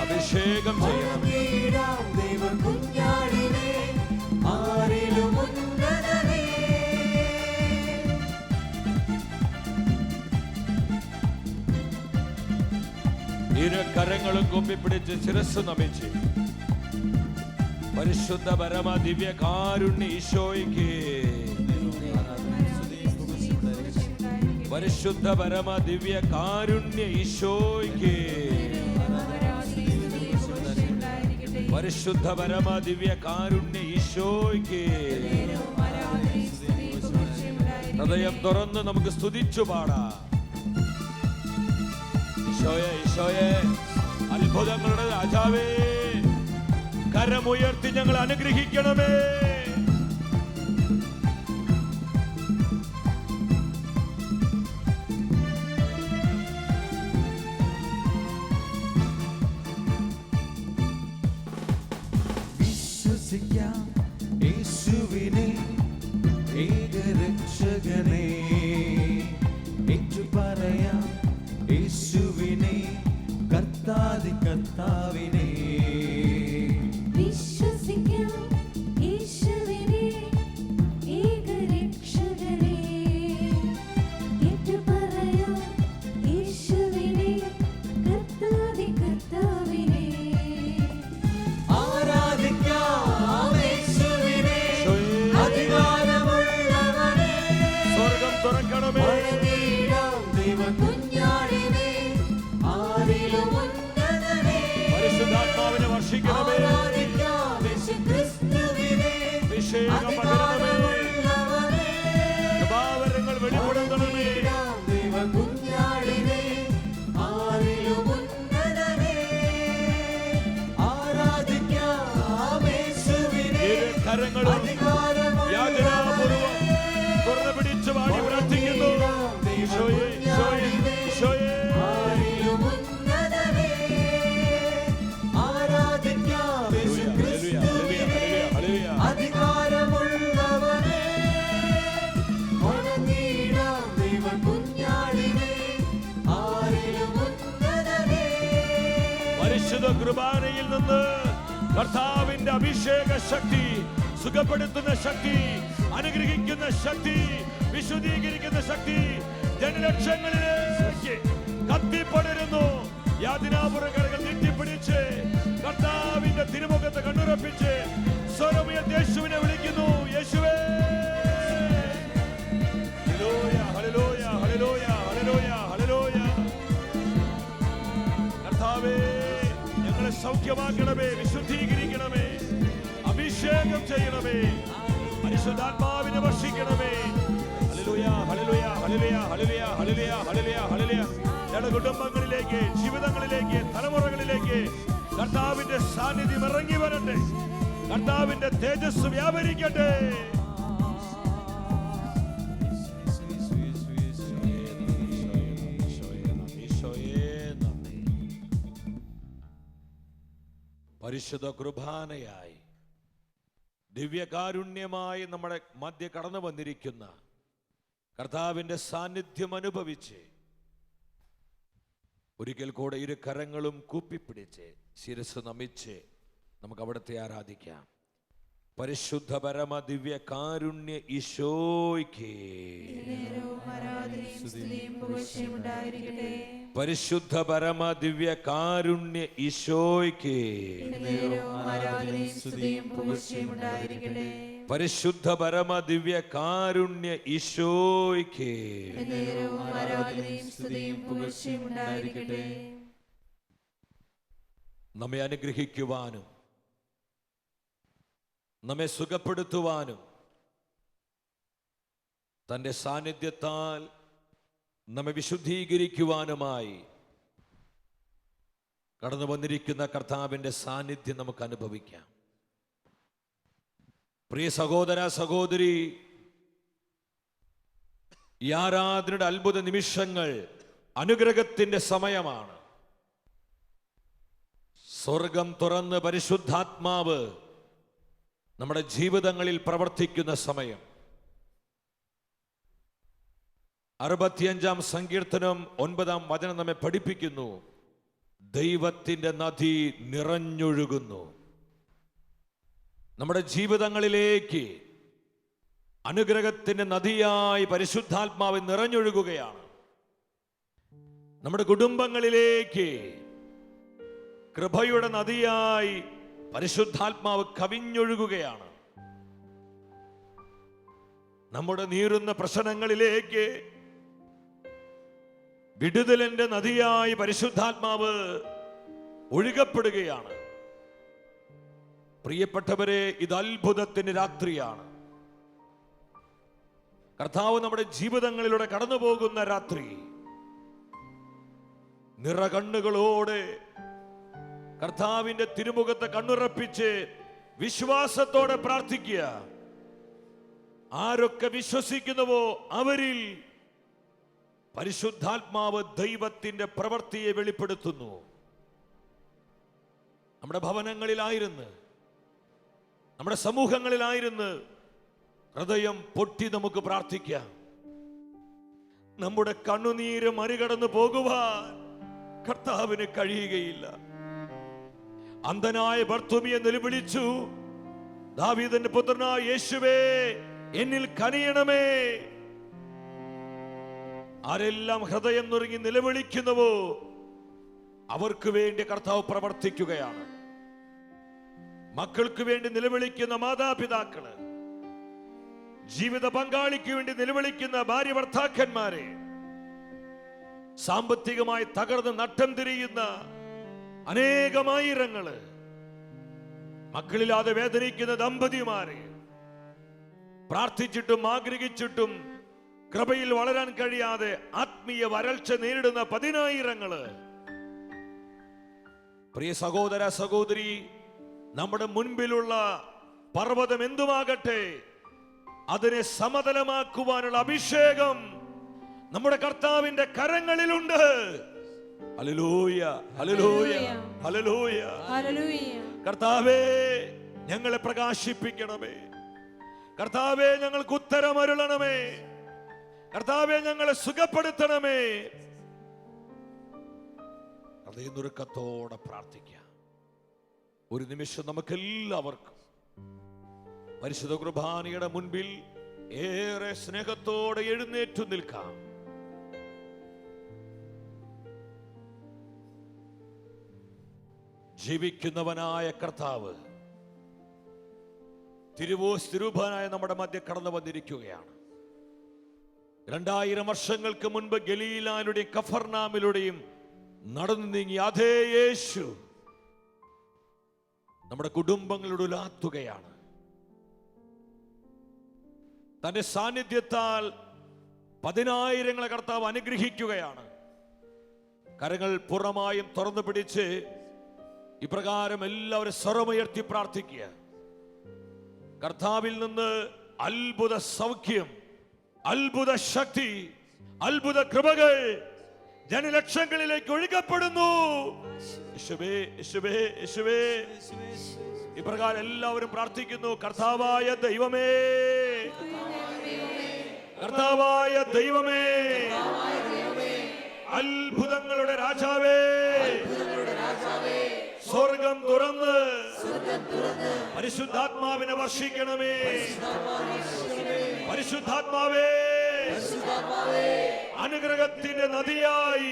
അഭിഷേകം ചെയ്യണം. ഇരു കരങ്ങളും കൊമ്പിപ്പിടിച്ച് ശിരസ് നമിച്ച് പരിശുദ്ധ പരമ ദിവ്യ കാരുണ്യ ഈശോയ്ക്ക്, പരിശുദ്ധ പരമ ദിവ്യ കാരുണ്യ ഈശോയ്ക്ക്, പരിശുദ്ധ പരമ ദിവ്യ കാരുണ്യ ഈശോയ്ക്ക്. ഹൃദയം തുറന്ന് നമുക്ക് സ്തുതിച്ചു പാടാം. ഈശോയെ, ഈശോയെ, അത്ഭുതങ്ങളുടെ രാജാവേ, കരമുയർത്തി ഞങ്ങൾ അനുഗ്രഹിക്കണമേ. വിശ്വസിക്കാം യേശുവിനെ ഏകരക്ഷകനെ, ഏറ്റുപറയാം യേശുവിനെ കർത്താതി കർത്താവിനെ. വിശ്വസിക്കാം യേശുവിനെ ഏകരക്ഷകനെ, ഏറ്റുപറയാം യേശുവിനെ കർത്താതി കർത്താവിനെ. ആരാധിക്കാം യേശുവിനെ അധികാരമുള്ളവനെ. സ്വർഗം തുറക്കണമേ. പരിശുദ്ധാത്മാവിനെ വർഷിക്കണമേ. അഭിഷേകം പകരണമേ. കൃപാവരങ്ങൾ വെളിപ്പെടുത്തണമേ. കരങ്ങളും യാചനാപൂർവം തുറന്നു പിടിച്ചു പാടി പ്രാർത്ഥിക്കുന്നു. ഈശോയെ, ഈശോയെ, ഈശോയെ. പരിശുദ്ധ കുർബാനയിൽ നിന്ന് കർത്താവിന്റെ അഭിഷേക ശക്തി, സുഖപ്പെടുത്തുന്ന ശക്തി, അനുഗ്രഹിക്കുന്ന ശക്തി, വിശുദ്ധീകരിക്കുന്ന ശക്തി ജനലക്ഷങ്ങളിലേക്ക് കത്തിപ്പടരുന്നു. യാതനാപുരകരകൾ നീട്ടിപ്പിടിച്ച് കർത്താവിന്റെ തിരുമുഖത്ത് കണ്ണുറപ്പിച്ച് സ്വരമുയർത്തി യേശുവിനെ വിളിക്കുന്നു. യേശുവേ, hallelujah, hallelujah, hallelujah, hallelujah, hallelujah. കർത്താവേ, ഞങ്ങളെ സൗഖ്യമാക്കണമേ, വിശുദ്ധീകരിക്കണമേ, അഭിഷേകം ചെയ്യണമേ, പരിശുദ്ധാത്മാവിനെ വർഷിക്കണമേ. Hallelujah, hallelujah, hallelujah, hallelujah, hallelujah, hallelujah, hallelujah. ഞങ്ങളുടെ കുടുംബങ്ങളിലേക്ക്, ജീവിതങ്ങളിലേക്ക്, തലമുറകളിലേക്ക് കർത്താവിന്റെ സാന്നിധ്യം ഇറങ്ങി വരട്ടെ. കർത്താവിന്റെ തേജസ് വ്യാപരിക്കട്ടെ. പരിശുദ്ധ കുർബാനയായി ദിവ്യകാരുണ്യമായി നമ്മുടെ മധ്യ കടന്നു വന്നിരിക്കുന്ന കർത്താവിന്റെ സാന്നിധ്യം അനുഭവിച്ച് ഒരിക്കൽ കൂടെ ഇരു കരങ്ങളും കൂപ്പിപ്പിടിച്ച് ശിരസ് നമിച്ച് നമുക്ക് അവിടുത്തെ ആരാധിക്കാം. പരിശുദ്ധ പരമ ദിവ്യ കാരുണ്യ ഈശോയ്ക്ക്, പരിശുദ്ധ പരമ ദിവ്യ കാരുണ്യ ഈശോയ്ക്ക്, പരിശുദ്ധ പരമ ദിവ്യ കാരുണ്യ ഈശോയ്ക്ക്. നമ്മെ അനുഗ്രഹിക്കുവാനും നമ്മെ സുഖപ്പെടുത്തുവാനും തൻ്റെ സാന്നിധ്യത്താൽ നമ്മെ വിശുദ്ധീകരിക്കുവാനുമായി കടന്നു വന്നിരിക്കുന്ന കർത്താവിൻ്റെ സാന്നിധ്യം നമുക്ക് അനുഭവിക്കാം. പ്രിയ സഹോദര സഹോദരി, ഈ ആരാധനയുടെ അത്ഭുത നിമിഷങ്ങൾ അനുഗ്രഹത്തിന്റെ സമയമാണ്. സ്വർഗം തുറന്ന് പരിശുദ്ധാത്മാവ് നമ്മുടെ ജീവിതങ്ങളിൽ പ്രവർത്തിക്കുന്ന സമയം. 65-ാം സങ്കീർത്തനം 9-ാം വചനം നമ്മെ പഠിപ്പിക്കുന്നു, ദൈവത്തിന്റെ നദി നിറഞ്ഞൊഴുകുന്നു. നമ്മുടെ ജീവിതങ്ങളിലേക്ക് അനുഗ്രഹത്തിന്റെ നദിയായി പരിശുദ്ധാത്മാവ് നിറഞ്ഞൊഴുകുകയാണ്. നമ്മുടെ കുടുംബങ്ങളിലേക്ക് കൃപയുടെ നദിയായി പരിശുദ്ധാത്മാവ് കവിഞ്ഞൊഴുകുകയാണ്. നമ്മുടെ നീറുന്ന പ്രശ്നങ്ങളിലേക്ക് വിടുതലിന്റെ നദിയായി പരിശുദ്ധാത്മാവ് ഒഴുകപ്പെടുകയാണ്. പ്രിയപ്പെട്ടവരെ, ഇത് അത്ഭുതത്തിന്റെ രാത്രിയാണ്. കർത്താവ് നമ്മുടെ ജീവിതങ്ങളിലൂടെ കടന്നു പോകുന്ന രാത്രി. നിറകണ്ണുകളോടെ കർത്താവിന്റെ തിരുമുഖത്തെ കണ്ണുറപ്പിച്ച് വിശ്വാസത്തോടെ പ്രാർത്ഥിക്കുക. ആരൊക്കെ വിശ്വസിക്കുന്നുവോ അവരിൽ പരിശുദ്ധാത്മാവ് ദൈവത്തിന്റെ പ്രവൃത്തിയെ വെളിപ്പെടുത്തുന്നു. നമ്മുടെ ഭവനങ്ങളിലായിരുന്നു, നമ്മുടെ സമൂഹങ്ങളിലായിരുന്നു ഹൃദയം പൊട്ടി നമുക്ക് പ്രാർത്ഥിക്കാം. നമ്മുടെ കണ്ണുനീര് മറികടന്നു പോകുവാൻ കർത്താവിന് കഴിയുകയില്ല. അന്ധനായ ബർത്തുമിയെ നിലവിളിച്ചു, ദാവീദിന്റെ പുത്രനായ യേശുവേ എന്നിൽ കനിയണമേ. ആരെല്ലാം ഹൃദയം നുറുങ്ങി നിലവിളിക്കുന്നുവോ അവർക്ക് വേണ്ടി കർത്താവ് പ്രവർത്തിക്കുകയാണ്. മക്കൾക്ക് വേണ്ടി നിലവിളിക്കുന്ന മാതാപിതാക്കള്, ജീവിത പങ്കാളിക്ക് വേണ്ടി നിലവിളിക്കുന്ന ഭാര്യ ഭർത്താക്കന്മാരെ, സാമ്പത്തികമായി തകർന്ന് നട്ടം തിരിയുന്ന അനേകമായിരങ്ങള്, മക്കളില്ലാതെ വേദനിക്കുന്ന ദമ്പതിമാരെ, പ്രാർത്ഥിച്ചിട്ടും ആഗ്രഹിച്ചിട്ടും കൃപയിൽ വളരാൻ കഴിയാതെ ആത്മീയ വരൾച്ച നേരിടുന്ന 10,000 പ്രിയ സഹോദര സഹോദരി, നമ്മുടെ മുൻപിലുള്ള പർവ്വതം എന്തുമാകട്ടെ അതിനെ സമതലമാക്കുവാനുള്ള അഭിഷേകം നമ്മുടെ കർത്താവിന്റെ കരങ്ങളിലുണ്ട്. Hallelujah, hallelujah, hallelujah. കർത്താവേ, ഞങ്ങളെ പ്രകാശിപ്പിക്കണമേ. കർത്താവേ, ഞങ്ങൾക്ക് ഉത്തരമരുളണമേ. കർത്താവേ, ഞങ്ങളെ സുഖപ്പെടുത്തണമേ. ഹൃദയനുറുക്കത്തോടെ പ്രാർത്ഥിക്കാം. ഒരു നിമിഷം നമുക്കെല്ലാവർക്കും പരിശുദ്ധ കുർബാനയുടെ മുൻപിൽ ഏറെ സ്നേഹത്തോടെ എഴുന്നേറ്റു നിൽക്കാം. ജീവിക്കുന്നവനായ കർത്താവ് തിരുവോസ്തിരൂപനായ നമ്മുടെ മധ്യ കടന്നു വന്നിരിക്കുകയാണ്. 2000 വർഷങ്ങൾക്ക് മുൻപ് ഗലീലായിലൂടെയും കഫർനാമിലൂടെയും നടന്നു നീങ്ങി അതേ യേശു നമ്മുടെ കുടുംബങ്ങളുടെ ഉലാത്തുകയാണ്. തന്റെ സാന്നിധ്യത്താൽ 10,000 കർത്താവ് അനുഗ്രഹിക്കുകയാണ്. കരങ്ങൾ പൂർണ്ണമായും തുറന്നു പിടിച്ച് ഇപ്രകാരം എല്ലാവരും സ്വരമുയർത്തി പ്രാർത്ഥിക്കുക. കർത്താവിൽ നിന്ന് അത്ഭുത സൗഖ്യം, അത്ഭുത ശക്തി, അത്ഭുത കൃപകൾ ജനലക്ഷങ്ങളിലേക്ക് ഒഴുകപ്പെടുന്നു. യേശുവേ, യേശുവേ, യേശുവേ. ഇപ്രകാരം എല്ലാവരും പ്രാർത്ഥിക്കുന്നു. കർത്താവായ ദൈവമേ, കർത്താവായ ദൈവമേ, അത്ഭുതങ്ങളുടെ രാജാവേ, സ്വർഗം തുറന്ന് പരിശുദ്ധാത്മാവിനെ വർഷിക്കണമേ. പരിശുദ്ധാത്മാവേ, അനുഗ്രഹത്തിന്റെ നദിയായി,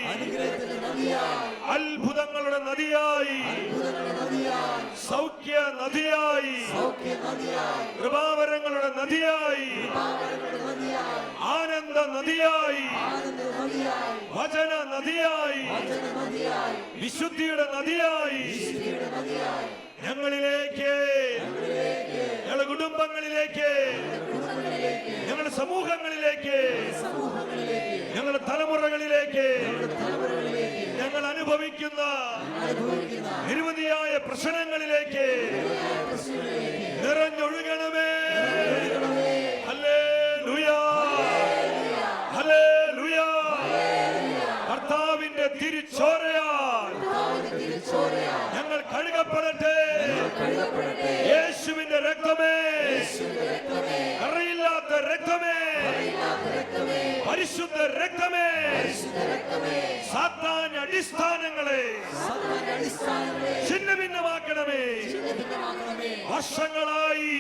അത്ഭുതങ്ങളുടെ നദിയായി, സൗഖ്യ നദിയായി, കൃപാവരങ്ങളുടെ നദിയായി, ആനന്ദ നദിയായി, വചന നദിയായി, വിശുദ്ധിയുടെ നദിയായി ഞങ്ങളിലേക്ക്, ഞങ്ങളുടെ കുടുംബങ്ങളിലേക്ക്, ഞങ്ങളുടെ സമൂഹങ്ങളിലേക്ക്, ഞങ്ങളുടെ തലമുറകളിലേക്ക് ഞങ്ങൾ അനുഭവിക്കുന്ന നിരവധിയായ പ്രശ്നങ്ങളിലേക്ക് നിറഞ്ഞൊഴുകണമേ. Hallelujah, hallelujah. കർത്താവിന്റെ തിരുച്ചോരയാൽ ഞങ്ങൾ കഴുകപ്പെടട്ടെ. യേശുവിന്റെ രക്തമേ, കറയില്ലാത്ത രക്തമേ, പരിശുദ്ധ രക്തമേ, സാത്താൻ അടിസ്ഥാനങ്ങളെ ഛിന്നഭിന്നമാക്കണമേ. വർഷങ്ങളായി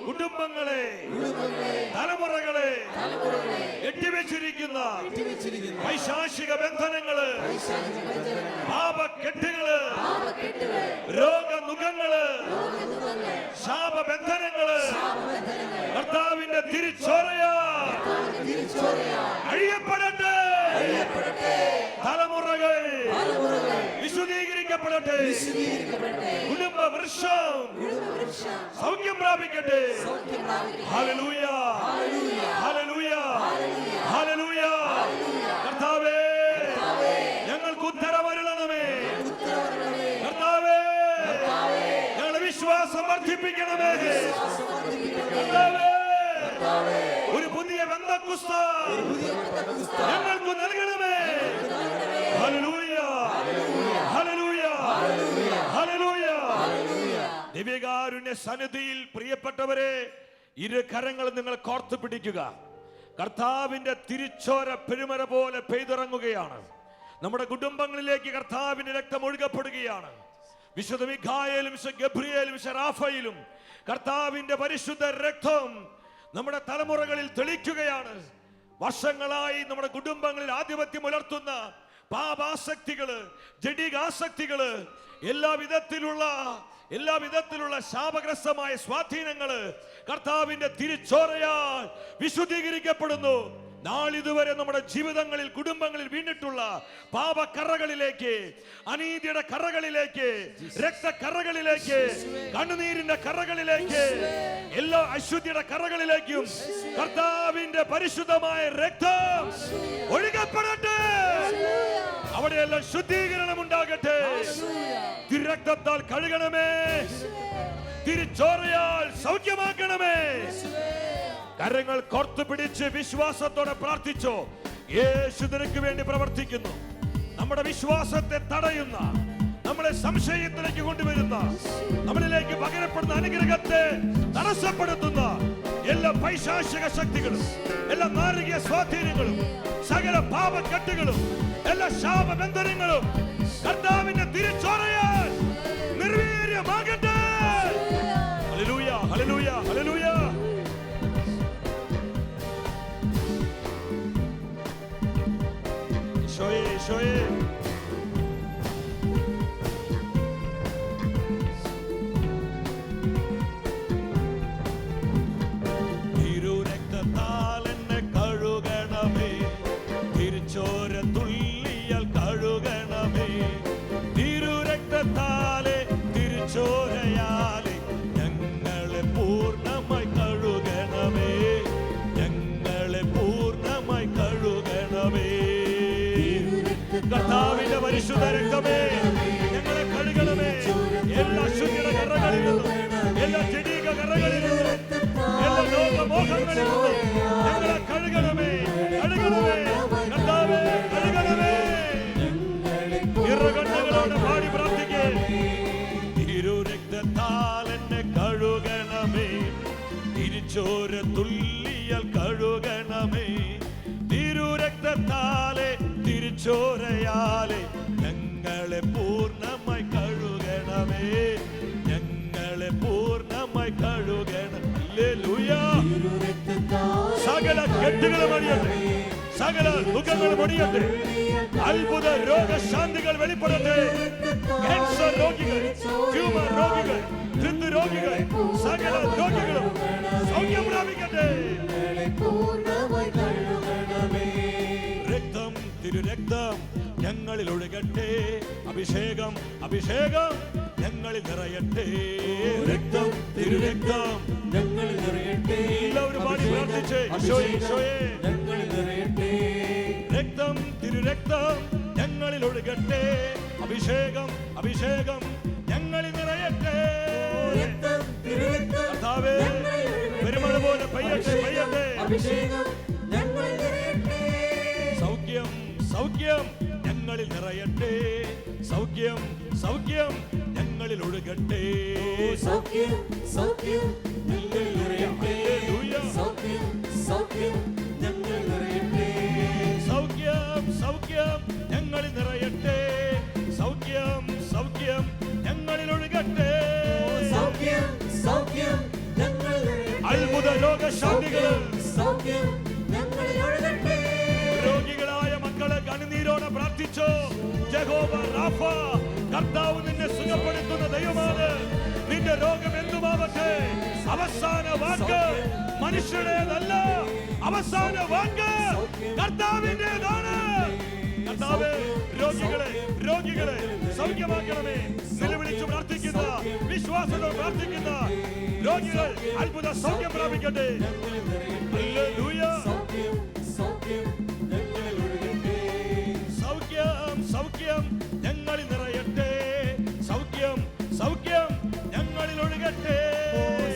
കുടുംബങ്ങളെ, തലമുറകളെ എട്ടിവെച്ചിരിക്കുന്ന പൈശാചിക ബന്ധനങ്ങള്, പാപക്കെട്ടുകള്, രോഗനുഖങ്ങള്, ശാപബന്ധനങ്ങള് കർത്താവിന്റെ തിരുച്ചോരയാ അഴിയപ്പെടട്ടെ. തലമുറകൾ വിശുദ്ധീകരിക്കപ്പെടട്ടെ. കുടുംബ വൃക്ഷം സൗഖ്യം പ്രാപിക്കട്ടെ. Hallelujah, hallelujah, hallelujah. കർത്താവേ, ഞങ്ങൾക്ക് ഉത്തരമരുളണമേ. കർത്താവേ, ഞങ്ങളുടെ വിശ്വാസം വർദ്ധിപ്പിക്കണമേ. കർത്താവേ, ഒരു പുതിയ ബന്ധക്കുസ്ത ഞങ്ങൾക്ക് നൽകണമേ. Hallelujah, hallelujah, hallelujah. ദിവ്യകാരുണ്യ സന്നിധിയിൽ പ്രിയപ്പെട്ടവരെ, ഇരു കരങ്ങളും നിങ്ങൾ കോർത്തു പിടിക്കുക. കർത്താവിന്റെ തിരുച്ചോര പെരുമര പോലെ പെയ്തിറങ്ങുകയാണ്. നമ്മുടെ കുടുംബങ്ങളിലേക്ക് കർത്താവിന്റെ രക്തം ഒഴുകപ്പെടുകയാണ്. വിശുദ്ധ മിഖായേലും വിശുദ്ധ ഗബ്രിയേലും വിശുദ്ധ റാഫയിലും കർത്താവിന്റെ പരിശുദ്ധ രക്തം നമ്മുടെ തലമുറകളിൽ തെളിക്കുകയാണ്. വർഷങ്ങളായി നമ്മുടെ കുടുംബങ്ങളിൽ ആധിപത്യം പുലർത്തുന്ന പാപാസക്തികള്, ജഡികാസക്തികള്, എല്ലാവിധത്തിലുള്ള ശാപഗ്രസ്തമായ സ്വാധീനങ്ങള് കർത്താവിന്റെ തിരുച്ചോരയാൽ വിശുദ്ധീകരിക്കപ്പെടുന്നു. നാളിതുവരെ നമ്മുടെ ജീവിതങ്ങളിൽ, കുടുംബങ്ങളിൽ വീണിട്ടുള്ള പാപക്കറകളിലേക്ക്, അനീതിയുടെ കറകളിലേക്ക്, രക്തക്കറകളിലേക്ക്, കണ്ണുനീരിന്റെ കറകളിലേക്ക്, എല്ലാ അശുദ്ധിയുടെ കറകളിലേക്കും കർത്താവിന്റെ പരിശുദ്ധമായ രക്തം ഒഴുകപ്പെടട്ടെ. അവിടെയെല്ലാം ശുദ്ധീകരണം ഉണ്ടാകട്ടെ. തിരുരക്തത്താൽ കഴുകണമേ. തിരുച്ചോരയാൽ സൗഖ്യമാക്കണമേ. കരങ്ങൾ കോർത്തു പിടിച്ച് വിശ്വാസത്തോടെ പ്രാർത്ഥിച്ചോ. യേശു നിനക്ക് വേണ്ടി പ്രവർത്തിക്കുന്നു. നമ്മുടെ വിശ്വാസത്തെ തടയുന്ന, നമ്മളെ സംശയത്തിലേക്ക് കൊണ്ടുവരുന്ന, നമ്മളിലേക്ക് പകരപ്പെടുന്ന അനുഗ്രഹത്തെ തടസ്സപ്പെടുത്തുന്ന എല്ലാ പൈശാചിക ശക്തികളും, എല്ലാ നാരകീയ സ്വാധീനങ്ങളും, സകല പാപക്കെട്ടുകളും, എല്ലാ ശാപബന്ധനങ്ങളും കർത്താവിന്റെ തിരുച്ചോരയാൽ നിർവീര്യമാകട്ടെ. Hallelujah, hallelujah, hallelujah. ഈശോയേ, ഈശോയേ. തിരുരക്തത്താൽ എന്നെ കഴുകണമേ. തിരുച്ചോര തുള്ളിയാൽ കഴുകണമേ. തിരുരക്തത്താലെ തിരുച്ചോര കർത്താവിന്റെ പരിശുദ്ധ രക്തമേ ഞങ്ങളെ കഴുകണമേ. എല്ലാ അശുദ്ധിയുടെ കറകളിൽ നിന്നും, എല്ലാ ജഡീക കറകളിൽ നിന്നും, എല്ലാ ലോകമോഹങ്ങളിൽ നിന്നും ഞങ്ങളെ കഴുകണമേ, കഴുകണമേ കർത്താവേ, കഴുകണമേ. ഇറകണ്ണുകളോട് പാടി പ്രാർത്ഥിക്കേ. തിരുരക്തത്താൽ എന്നെ കഴുകണമേ, തിരിച്ചോര തുള്ളിയാൽ കഴുകണമേ. തിരുരക്തത്താലെ തിരിച്ചോരയാലെ ഞങ്ങളെ പൂർണ്ണമായി കഴുകണമേ, ഞങ്ങളെ പൂർണ്ണമായി കഴുകണം. ഹല്ലേലൂയ. സകല കെട്ടുകളും അടിയട്ടെ, സകല ദുഃഖങ്ങളും ഒടിയട്ടെ. അത്ഭുത രോഗശാന്തികൾ വെളിപ്പെടട്ടെ. ക്യാൻസർ രോഗികൾ, ട്യൂമർ രോഗികൾ, ഹൃദ്രോഗികൾ, സകല രോഗികളും സൗഖ്യം പ്രാപിക്കട്ടെ. രക്തം, തിരുരക്തം ഞങ്ങളിൽ ഒഴുകട്ടെ. അഭിഷേകം, അഭിഷേകം ഞങ്ങളിൽ നിറയട്ടെ. രക്തം, തിരുരക്തം ഞങ്ങളിൽ നിറയട്ടെ. എല്ലാവരും പാടി പ്രാർത്ഥിച്ചേ. ഈശോയെ, ഈശോയെ ഞങ്ങളിൽ നിറയട്ടെ. രക്തം, തിരുരക്തം ഞങ്ങളിൽ ഒഴുകട്ടെ. അഭിഷേകം, അഭിഷേകം ഞങ്ങളിൽ നിറയട്ടെ. കർത്താവേ, പെരുമഴ പോലെ പെയ്യട്ടെ, പെയ്യട്ടെ. സൗഖ്യം, സൗഖ്യം ഞങ്ങളിൽ നിറയട്ടെ. സൗഖ്യം, സൗഖ്യം ഞങ്ങളിൽ ഒഴുകട്ടെ. സൗഖ്യം, സൗഖ്യം ഞങ്ങളിൽ നിറയട്ടെ. സൗഖ്യം, സൗഖ്യം ഞങ്ങളിൽ നിറയട്ടെ. സൗഖ്യം, സൗഖ്യം ഞങ്ങളിൽ നിറയട്ടെ. സൗഖ്യം, സൗഖ്യം ഞങ്ങളിൽ ഒഴുകട്ടെ. സൗഖ്യം, സൗഖ്യം ഞങ്ങളിൽ നിറയട്ടെ. അത്ഭുത രോഗശാന്തികൾ സൗഖ്യം ഞങ്ങളിൽ ഒഴുകട്ടെ. രോഗികളായ മക്കളെ കണ്ണുനീരോടെ പ്രാർത്ഥിച്ചോ. യഹോവ റാഫ, കർത്താവ് നിന്നെ സുഖപ്പെടുത്തുന്ന ദൈവമാണ്. നിന്റെ രോഗം എന്തുമാവട്ടെ, അവസാന വാക്ക് മനുഷ്യരുടേതല്ല, അവസാന വാക്ക് കർത്താവിന്റേതാണ്. കർത്താവേ, രോഗികളെ, രോഗികളെ സൗഖ്യമാക്കണമേ. നിലവിളിച്ചു പ്രാർത്ഥിക്കുന്ന, വിശ്വാസത്തോടെ പ്രാർത്ഥിക്കുന്ന രോഗികൾ അത്ഭുത സൗഖ്യം പ്രാപിക്കട്ടെ. ഹല്ലേലൂയ. സൗഖ്യം, സൗഖ്യം ഞങ്ങളിൽ ഒഴുകട്ടെ. സൗഖ്യം, സൗഖ്യം ഞങ്ങളിൽ നിറയട്ടെ. സൗഖ്യം, സൗഖ്യം ഞങ്ങളിൽ ഒഴുകട്ടെ.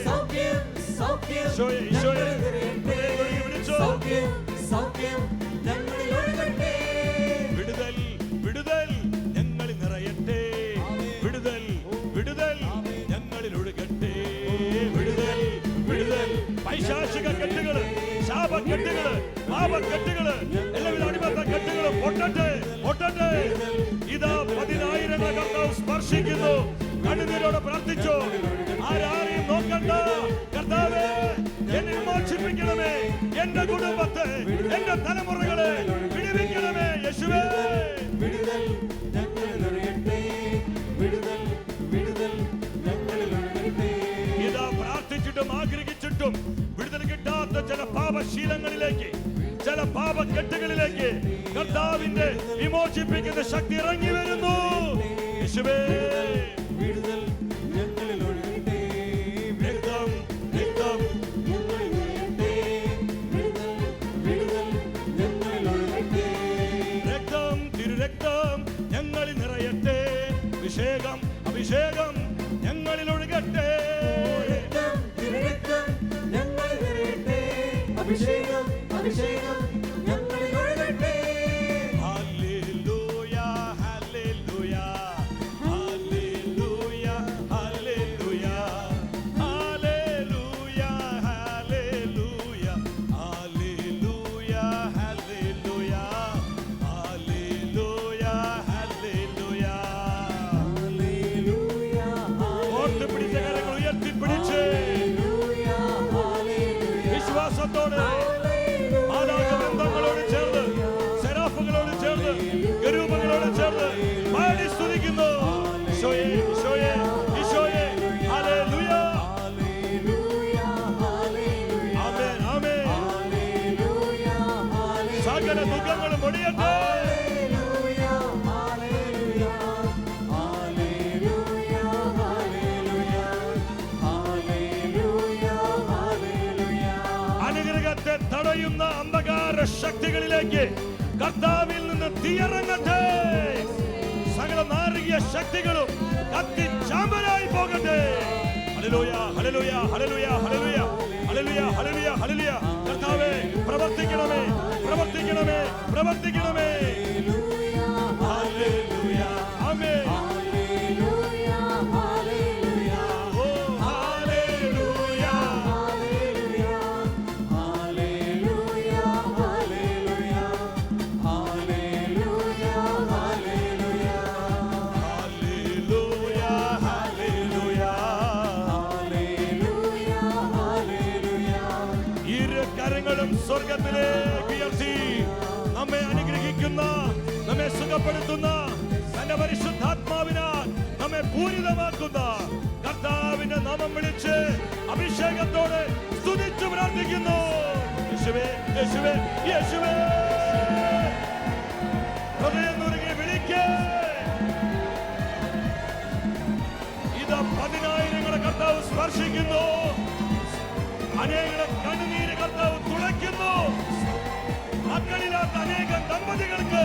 സൗഖ്യം, സൗഖ്യം ഈശോയെ, ഈശോയെ ഞങ്ങളിൽ നിറയട്ടെ. വിളിച്ചോ. സൗഖ്യം, സൗഖ്യം ഞങ്ങളിൽ ഒഴുകട്ടെ. വിടുതൽ, വിടുതൽ ഞങ്ങളിൽ നിറയട്ടെ. വിടുതൽ, വിടുതൽ ഞങ്ങളിൽ ഒഴുകട്ടെ. വിടുതൽ, വിടുതൽ പൈശാചിക കെട്ടുകള്, ശാപക്കെട്ടുകള്, പാപക്കെട്ടുകള്, എല്ലാവിധ അടിമത്ത കെട്ടുകളും പൊട്ടട്ടെ, പൊട്ടട്ടെ. ഇതാ 10,000 കർത്താവ് സ്പർശിക്കുന്നു. കണ്ണുനീരോടെ പ്രാർത്ഥിച്ചോ. ആരാരെയും നോക്കണ്ട. കർത്താവേ, എന്നെ മോചിപ്പിക്കണമേ. എന്റെ കുടുംബത്തെ, എന്റെ തലമുറകളെ വിടുവിക്കണമേ. യേശുവേ, വിടുതൽ ഞങ്ങളിൽ ഒഴുകട്ടെ. വിടുതൽ, വിടുതൽ ഞങ്ങളിൽ ഒഴുകട്ടെ. ഇതാ പ്രാർത്ഥിച്ചിട്ടും ആഗ്രഹിച്ചിട്ടും വിടുതൽ കിട്ടാത്ത ചില പാപശീലങ്ങളിലേക്ക്, ചില പാപക്കെട്ടുകളിലേക്ക് കർത്താവിന്റെ വിമോചിപ്പിക്കുന്ന ശക്തി ഇറങ്ങി വരുന്നു. യേശുവേ, വിടുതൽ ഞങ്ങളിൽ ഒഴുകട്ടെ. രക്തം, രക്തം ഞങ്ങളിൽ ഒഴുകട്ടെ. വിടുതൽ, വിടുതൽ ഞങ്ങളിൽ ഒഴുകട്ടെ. രക്തം, തിരുരക്തം ഞങ്ങളിൽ നിറയട്ടെ. അഭിഷേകം, അഭിഷേകം ഞങ്ങളിൽ ഒഴുകട്ടെ. രക്തം, തിരുരക്തം ഞങ്ങളിൽ നിറയട്ടെ. അഭിഷേകം, അഭിഷേകം ഞങ്ങളിൽ ഒഴുകട്ടെ. Hallelujah, hallelujah, hallelujah, hallelujah, hallelujah, hallelujah, hallelujah, hallelujah, hallelujah, hallelujah. Hallelujah, ഓർത്ത് പിടിച്ച കരങ്ങൾ ഉയർത്തിപ്പിടിച്ച് ഹല്ലേലൂയ, ഹല്ലേലൂയ. വിശ്വാസത്തോടെ മാലാഖബന്ധങ്ങളോട് ചേർന്ന്, സെറാഫുകളോട് ചേർന്ന്, കെരൂബുകളോട് ചേർന്ന് പാടി സ്തുതിക്കുന്നു. ഈശോയെ, ഈശോയെ, ഈശോയെ. Hallelujah. Hallelujah, hallelujah. Amen, amen. Hallelujah, hallelujah. സകല ദുഃഖങ്ങളും ഒടിയട്ടെ. Hallelujah, hallelujah. Hallelujah, hallelujah. Hallelujah, hallelujah. അനുഗ്രഹത്തെ തടയുന്ന അന്ധകാര ശക്തികളിലേക്ക് കർത്താവിൽ നിന്ന് നിന്ന് തീയിറങ്ങട്ടെ. സകല നാരകീയ ശക്തികളും കത്തി ചാമ്പലായി പോകട്ടെ. Hallelujah, hallelujah, hallelujah, hallelujah, hallelujah, hallelujah, hallelujah. കർത്താവേ, പ്രവർത്തിക്കണമേ, പ്രവർത്തിക്കണമേ, പ്രവർത്തിക്കണമേ. Hallelujah, amen. Hallelujah, hallelujah, oh hallelujah, hallelujah, hallelujah, hallelujah, hallelujah, hallelujah, hallelujah, hallelujah. Hallelujah. ഇരു കരങ്ങളും സ്വർഗത്തിലേക്ക് ഉയർത്തി നമ്മെ അനുഗ്രഹിക്കുന്ന, നമ്മെ സുഖപ്പെടുത്തുന്ന, തന്റെ പരിശുദ്ധാത്മാവിനാൽ നമ്മെ പൂരിതമാക്കുന്ന കർത്താവിന്റെ നാമം വിളിച്ച് അഭിഷേകത്തോടെ സ്തുതിച്ചു പ്രാർത്ഥിക്കുന്നു. യേശുവേ, യേശുവേ, യേശുവേ. ഹൃദയം നുറുകി വിളിക്കേ. ഇത് 10,000 കർത്താവ് സ്പർശിക്കുന്നു. അനേകരുടെ കണ്ണുനീര് കർത്താവ് തുളയ്ക്കുന്നു. മക്കളില്ലാത്ത അനേകം ദമ്പതികൾക്ക്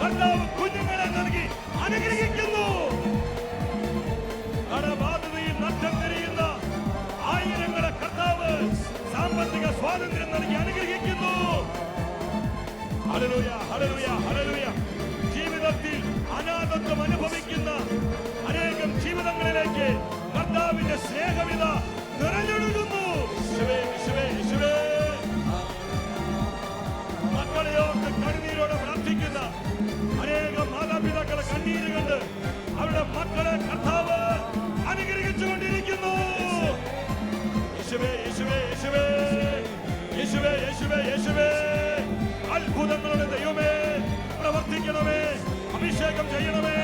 കർത്താവ് കുഞ്ഞുങ്ങളെ നൽകി അനുഗ്രഹിക്കുന്നു. കടബാധ്യതയിൽ നഷ്ടം തിരിയുന്ന ആയിരങ്ങളെ കർത്താവ് സാമ്പത്തിക സ്വാതന്ത്ര്യം നൽകി അനുഗ്രഹിക്കുന്നു. Hallelujah, hallelujah, hallelujah. ജീവിതത്തിൽ അനാഥത്വം അനുഭവിക്കുന്ന അനേകം ജീവിതങ്ങളിലേക്ക് കർത്താവിന്റെ സ്നേഹവിധ നിറഞ്ഞൊഴുകുന്നു. യേശുവേ, യേശുവേ, യേശുവേ. മക്കളെ ഓർത്ത് കണ്ണീരോടെ പ്രാർത്ഥിക്കുന്ന അനേകം മാതാപിതാക്കളെ കണ്ണീര് കണ്ട് അവരുടെ മക്കളെ കർത്താവ് അനുഗ്രഹിച്ചുകൊണ്ടിരിക്കുന്നു. യേശുവേ, യേശുവേ, യേശുവേ, യേശുവേ, യേശുവേ, യേശുവേ. അത്ഭുതങ്ങളുടെ ദൈവമേ, പ്രവർത്തിക്കണമേ, അഭിഷേകം ചെയ്യണമേ,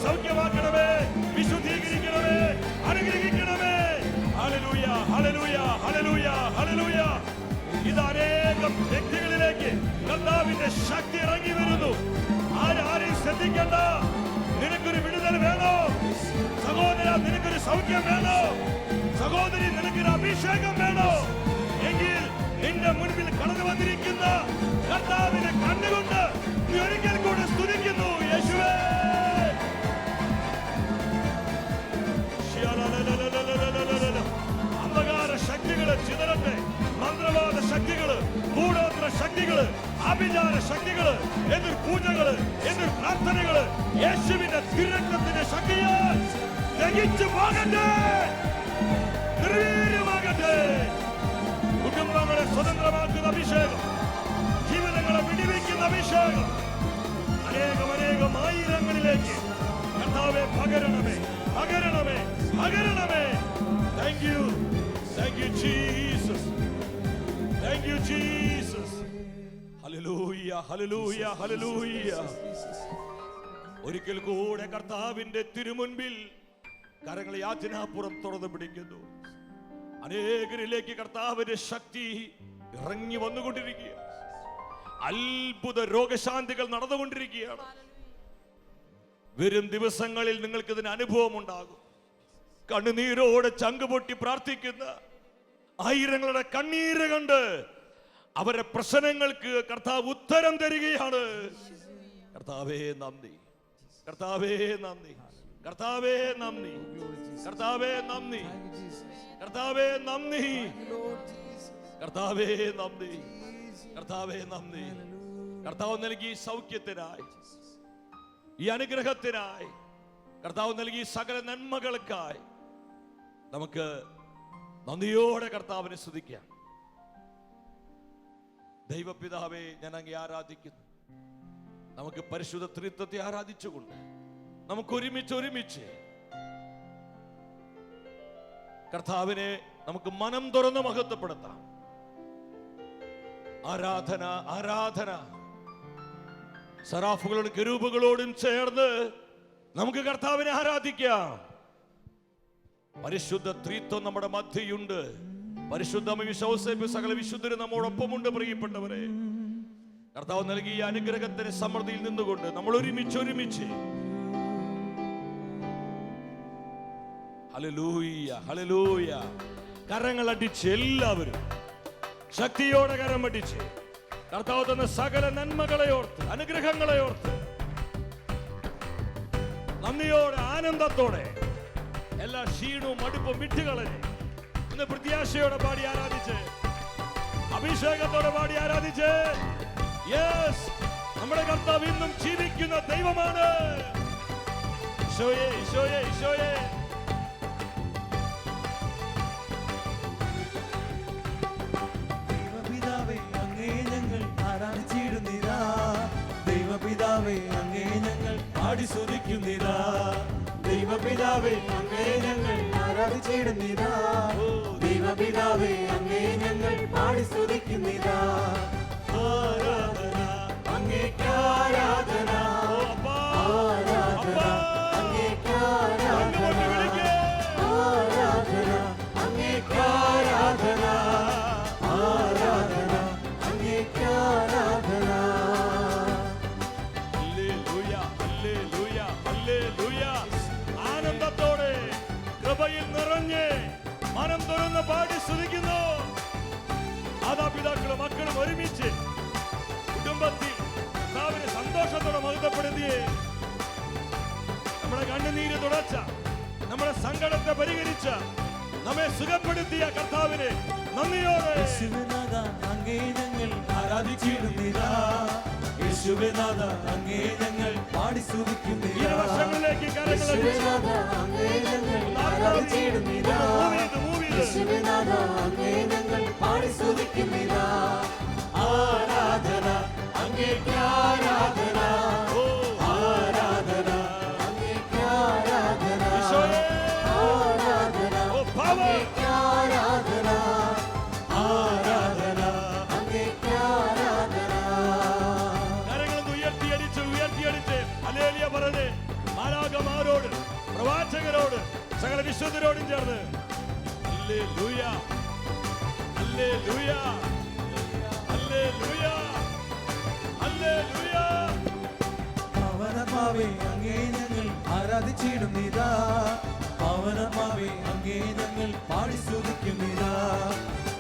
സൗഖ്യമാക്കണമേ, വിശുദ്ധീകരിക്കണമേ, അനുഗ്രഹിക്കണമേ. Hallelujah, hallelujah, hallelujah, hallelujah. ഇത് അനേകം വ്യക്തികളിലേക്ക് കർത്താവിന്റെ ശക്തി ഇറങ്ങി വരുന്നു. ആരെയും ശ്രദ്ധിക്കണ്ട. നിനക്കൊരു വിടുതൽ വേണോ സഹോദര? നിനക്കൊരു സൗഖ്യം വേണോ സഹോദരി? നിനക്കൊരു അഭിഷേകം വേണോ എങ്കിൽ നിന്റെ മുൻപിൽ കടന്നു വന്നിരിക്കുന്ന കർത്താവിനെ കണ്ടുകൊണ്ട് നീ ഒരിക്കൽ കൂടെ സ്തുതിക്കുന്നു. യേശുവേ, അന്ധകാര ശക്തികള് ചിതറട്ടെ. മന്ത്രവാദ ശക്തികള്, കൂടോത്ര ശക്തികള്, ആഭിചാര ശക്തികള്, എതിർ പൂജകള്, എതിർ പ്രാർത്ഥനകള് യേശുവിന്റെ തിരക്കത്തിന്റെ ശക്തിയാൽ ദഹിച്ചു പോകട്ടെ, നിർവീര്യമാകട്ടെ. കുടുംബങ്ങളെ സ്വതന്ത്രമാക്കുന്ന അഭിഷേകം, ജീവിതങ്ങളെ വിടിവെക്കുന്ന അഭിഷേകം അനേകം അനേകം ആയിരങ്ങളിലേക്ക് കർത്താവെ പകരണമേ, പകരണമേ, പകരണമേ. Thank you, thank you Jesus, thank you Jesus. Hallelujah, hallelujah, hallelujah. ഒരിക്കൽ കൂടെ കർത്താവിന്റെ തിരുമുൻപിൽ കരങ്ങളെ യാചനാപുറം തുറന്നു പിടിക്കുന്നു. അനേകരിലേക്ക് കർത്താവിന്റെ ശക്തി ഇറങ്ങി വന്നുകൊണ്ടിരിക്കുക. അത്ഭുത രോഗശാന്തികൾ നടന്നുകൊണ്ടിരിക്കുകയാണ്. വരും ദിവസങ്ങളിൽ നിങ്ങൾക്ക് ഇതിന് അനുഭവം ഉണ്ടാകും. കണ്ണുനീരോടെ ചങ്കുപൊട്ടി പ്രാർത്ഥിക്കുന്ന ആയിരങ്ങളുടെ കണ്ണീര് കണ്ട് അവരുടെ പ്രശ്നങ്ങൾക്ക് കർത്താവ് ഉത്തരം തരികയാണ്. കർത്താവേ നന്ദി, കർത്താവേ നന്ദി, കർത്താവേ നന്ദി, കർത്താവേ നന്ദി, കർത്താവേ നന്ദി, കർത്താവേ നന്ദി, കർത്താവേ നന്ദി. കർത്താവ് നൽകി സൗഖ്യത്തിനായി, ഈ അനുഗ്രഹത്തിനായി, കർത്താവ് നൽകി സകല നന്മകൾക്കായി നമുക്ക് നന്ദിയോടെ കർത്താവിനെ സ്തുതിക്കാം. ദൈവപിതാവേ, ഞാൻ അങ്ങേ ആരാധിക്കുന്നു. നമുക്ക് പരിശുദ്ധ ത്രിത്വത്തെ ആരാധിച്ചുകൊണ്ട് നമുക്ക് ഒരുമിച്ച് കർത്താവിനെ നമുക്ക് മനം തുറന്ന് മഹത്വപ്പെടുത്താം. ആരാധന, ആരാധന. സറാഫുകളോടും കെരൂബുകളോടും ചേർന്ന് നമുക്ക് കർത്താവിനെ ആരാധിക്കാം. പരിശുദ്ധ ത്രിത്വം നമ്മുടെ മധ്യയുണ്ട്. പരിശുദ്ധ സകല വിശുദ്ധരും നമ്മോടൊപ്പമുണ്ട്. പ്രിയപ്പെട്ടവരെ, കർത്താവ് നൽകിയ അനുഗ്രഹത്തിന് സമൃദ്ധിയിൽ നിന്നുകൊണ്ട് നമ്മൾ ഒരുമിച്ച് ഹല്ലേലൂയ, ഹല്ലേലൂയ. കരങ്ങൾ അടിച്ച് എല്ലാവരും ശക്തിയോടെ കരം അടിച്ച് കർത്താവ് തന്ന സകല നന്മകളെ ഓർത്ത്, അനുഗ്രഹങ്ങളെ ഓർത്ത് നന്ദിയോടെ, ആനന്ദത്തോടെ എല്ലാ ക്ഷീണവും മടുപ്പും വിട്ടുകളഞ്ഞ് ഇന്ന് പ്രത്യാശയോടെ പാടി ആരാധിച്ച്, അഭിഷേകത്തോടെ പാടി ആരാധിച്ച്. യെസ്, നമ്മുടെ കർത്താവ് ഇന്നും ജീവിക്കുന്ന ദൈവമാണ്. ഈശോയെ, ഈശോയെ, ഈശോയെ. ദൈവപിതാവേ അങ്ങേ ഞങ്ങൾ ആരാധിച്ചിടുന്നിതാ. ദൈവപിതാവേ അങ്ങേ ഞങ്ങൾ പാടി സ്തുതിക്കുന്നിതാ. ദൈവപിതാവേ അങ്ങേ ഞങ്ങൾ ആരാധിച്ചിടുന്നിതാ. ദൈവപിതാവേ അങ്ങേ ഞങ്ങൾ പാടി സ്തുതിക്കുന്നിതാ. ആരാധന അങ്ങേക്ക് ആരാധന. ഓ അപ്പാ, ആരാധന അപ്പാ, അങ്ങേക്ക് ആരാധന. അങ്ങോട്ട് വിളിക്ക്. ആരാധന അങ്ങേക്ക് ആരാധന. ആരാധന അങ്ങേക്ക് ആരാധന. Hallelujah, hallelujah, hallelujah. ആനന്ദത്തോടെ കൃപയിൽ നിറഞ്ഞ് മനം തുറന്ന് പാടി സ്തുതിക്കുന്നു. മാതാപിതാക്കളും മക്കളും ഒരുമിച്ച് കുടുംബത്തിൽ കർത്താവിനെ സന്തോഷത്തോടെ മഹത്വപ്പെടുത്തിയേ. നമ്മുടെ കണ്ണുനീര് തുടച്ച, നമ്മുടെ സങ്കടത്തെ പരിഹരിച്ച, നമ്മെ സുഖപ്പെടുത്തിയ കർത്താവിനെ നന്ദിയോടെ. യേശുവിനാഥ അങ്ങേ ഞങ്ങൾ ആരാധിച്ചിടുന്നിതാ. യേശുവിനാഥ അങ്ങേ ഞങ്ങൾ പാടി സ്തുതിക്കുന്നിതാ. ഇരുവശങ്ങളിലേക്ക് കരങ്ങൾ യേശുവിനാഥ അങ്ങേ ഞങ്ങൾ ആരാധിച്ചിടുന്നിതാ. യേശുവിനാഥ അങ്ങേ ഞങ്ങൾ പാടി സ്തുതിക്കുന്നിതാ. ആരാധന അങ്ങേക്ക് ആരാധന. ആരാധന അങ്ങേക്ക് ആരാധന. ആരാധന അങ്ങേക്ക് ആരാധന. ആരാധന അങ്ങേക്ക് ആരാധന. കരങ്ങളൊന്ന് ഉയർത്തിയടിച്ച് ഉയർത്തിയടിച്ച് ഹല്ലേലൂയ പറഞ്ഞ് മാലാഖമാരോട്, പ്രവാചകരോട്, സകല വിശുദ്ധരോടും ചേർന്ന് ഹല്ലേലൂയ, ഹല്ലേലൂയ, ഹല്ലേലൂയ, ഹല്ലേലൂയ. പവനമാവേ അങ്ങേ ഞങ്ങൾ ആരാധിച്ചിടുന്നിതാ. പവനമാവേ അങ്ങേ ഞങ്ങൾ പാടി സ്തുതിക്കുന്നിതാ.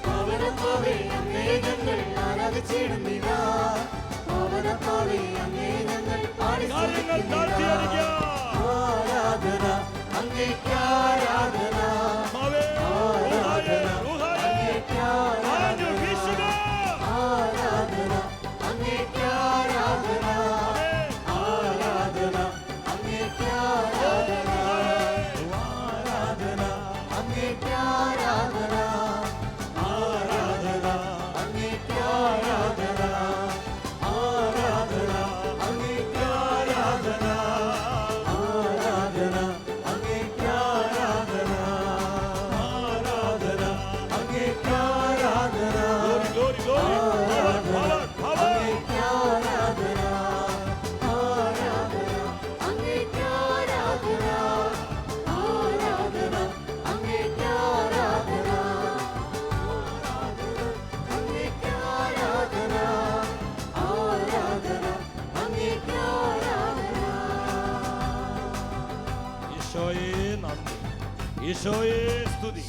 പവനമാവേ അങ്ങേ ഞങ്ങൾ ആരാധിച്ചിടുന്നിതാ. പവനമാവേ അങ്ങേ ഞങ്ങൾ പാടി കാര്യങ്ങൾ സ്തുതിക്കുന്നിതാ. താഴ്ത്തിയടിക്കുക. ആരാധന അങ്ങേക്ക് ആരാധന. മാവേ, ഊഹായേ, ഊഹായേ. അങ്ങേക്ക് ആഞ്ഞു ആരാധന. വീശുക. ആരാധന അങ്ങേക്ക് ആരാധന. ആമേൻ. ആരാധന അങ്ങേക്ക് ആരാധന. ആരാധന അങ്ങേക്ക് ആരാധന. ആരാധന അങ്ങേക്ക് ആരാധന. ആരാധന അങ്ങേക്ക് ആരാധന. ആരാധന അങ്ങേക്ക് ആരാധന. ആരാധന അങ്ങേക്ക് ആരാധന. Glory, glory, glory. Power, power, power. അങ്ങേക്ക് ആരാധന. ആരാധന അങ്ങേക്ക് ആരാധന. ആരാധന അങ്ങേക്ക് ആരാധന. അങ്ങേക്ക് ആരാധന. ആരാധന അങ്ങേക്ക് ആരാധന. ഈശോയെ നന്ദി, ഈശോയെ സ്തുതി,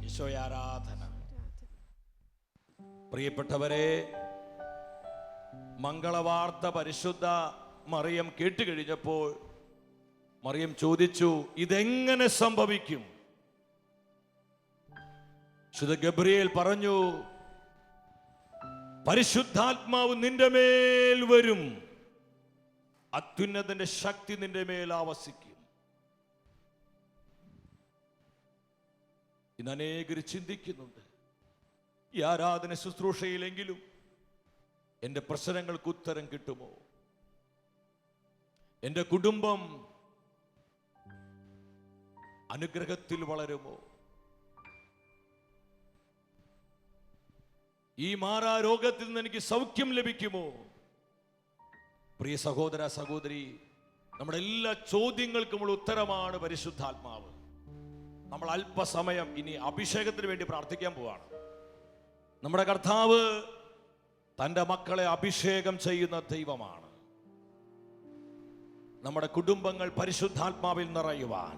ഈശോയെ ആരാധന. പ്രിയപ്പെട്ടവരെ, മംഗളവാർത്ത പരിശുദ്ധ മറിയം കേട്ടുകഴിഞ്ഞപ്പോൾ മറിയം ചോദിച്ചു, ഇതെങ്ങനെ സംഭവിക്കും? വിശുദ്ധ ഗബ്രിയേൽ പറഞ്ഞു, പരിശുദ്ധാത്മാവ് നിന്റെ മേൽ വരും, അത്യുന്നതന്റെ ശക്തി നിന്റെ മേൽ ആവസിക്കും. ഇന്ന് അനേകർ ചിന്തിക്കുന്നുണ്ട്, ഈ ആരാധന ശുശ്രൂഷയിലെങ്കിലും എൻ്റെ പ്രശ്നങ്ങൾക്ക് ഉത്തരം കിട്ടുമോ? എൻ്റെ കുടുംബം അനുഗ്രഹത്തിൽ വളരുമോ? ഈ മാറാ രോഗത്തിൽ നിന്ന് എനിക്ക് സൗഖ്യം ലഭിക്കുമോ? പ്രിയ സഹോദര സഹോദരി, നമ്മുടെ എല്ലാ ചോദ്യങ്ങൾക്കുമുള്ള ഉത്തരമാണ് പരിശുദ്ധാത്മാവ്. നമ്മൾ അല്പസമയം ഇനി അഭിഷേകത്തിന് വേണ്ടി പ്രാർത്ഥിക്കാൻ പോവാണ്. നമ്മുടെ കർത്താവ് തൻ്റെ മക്കളെ അഭിഷേകം ചെയ്യുന്ന ദൈവമാണ്. നമ്മുടെ കുടുംബങ്ങൾ പരിശുദ്ധാത്മാവിൽ നിറയുവാൻ,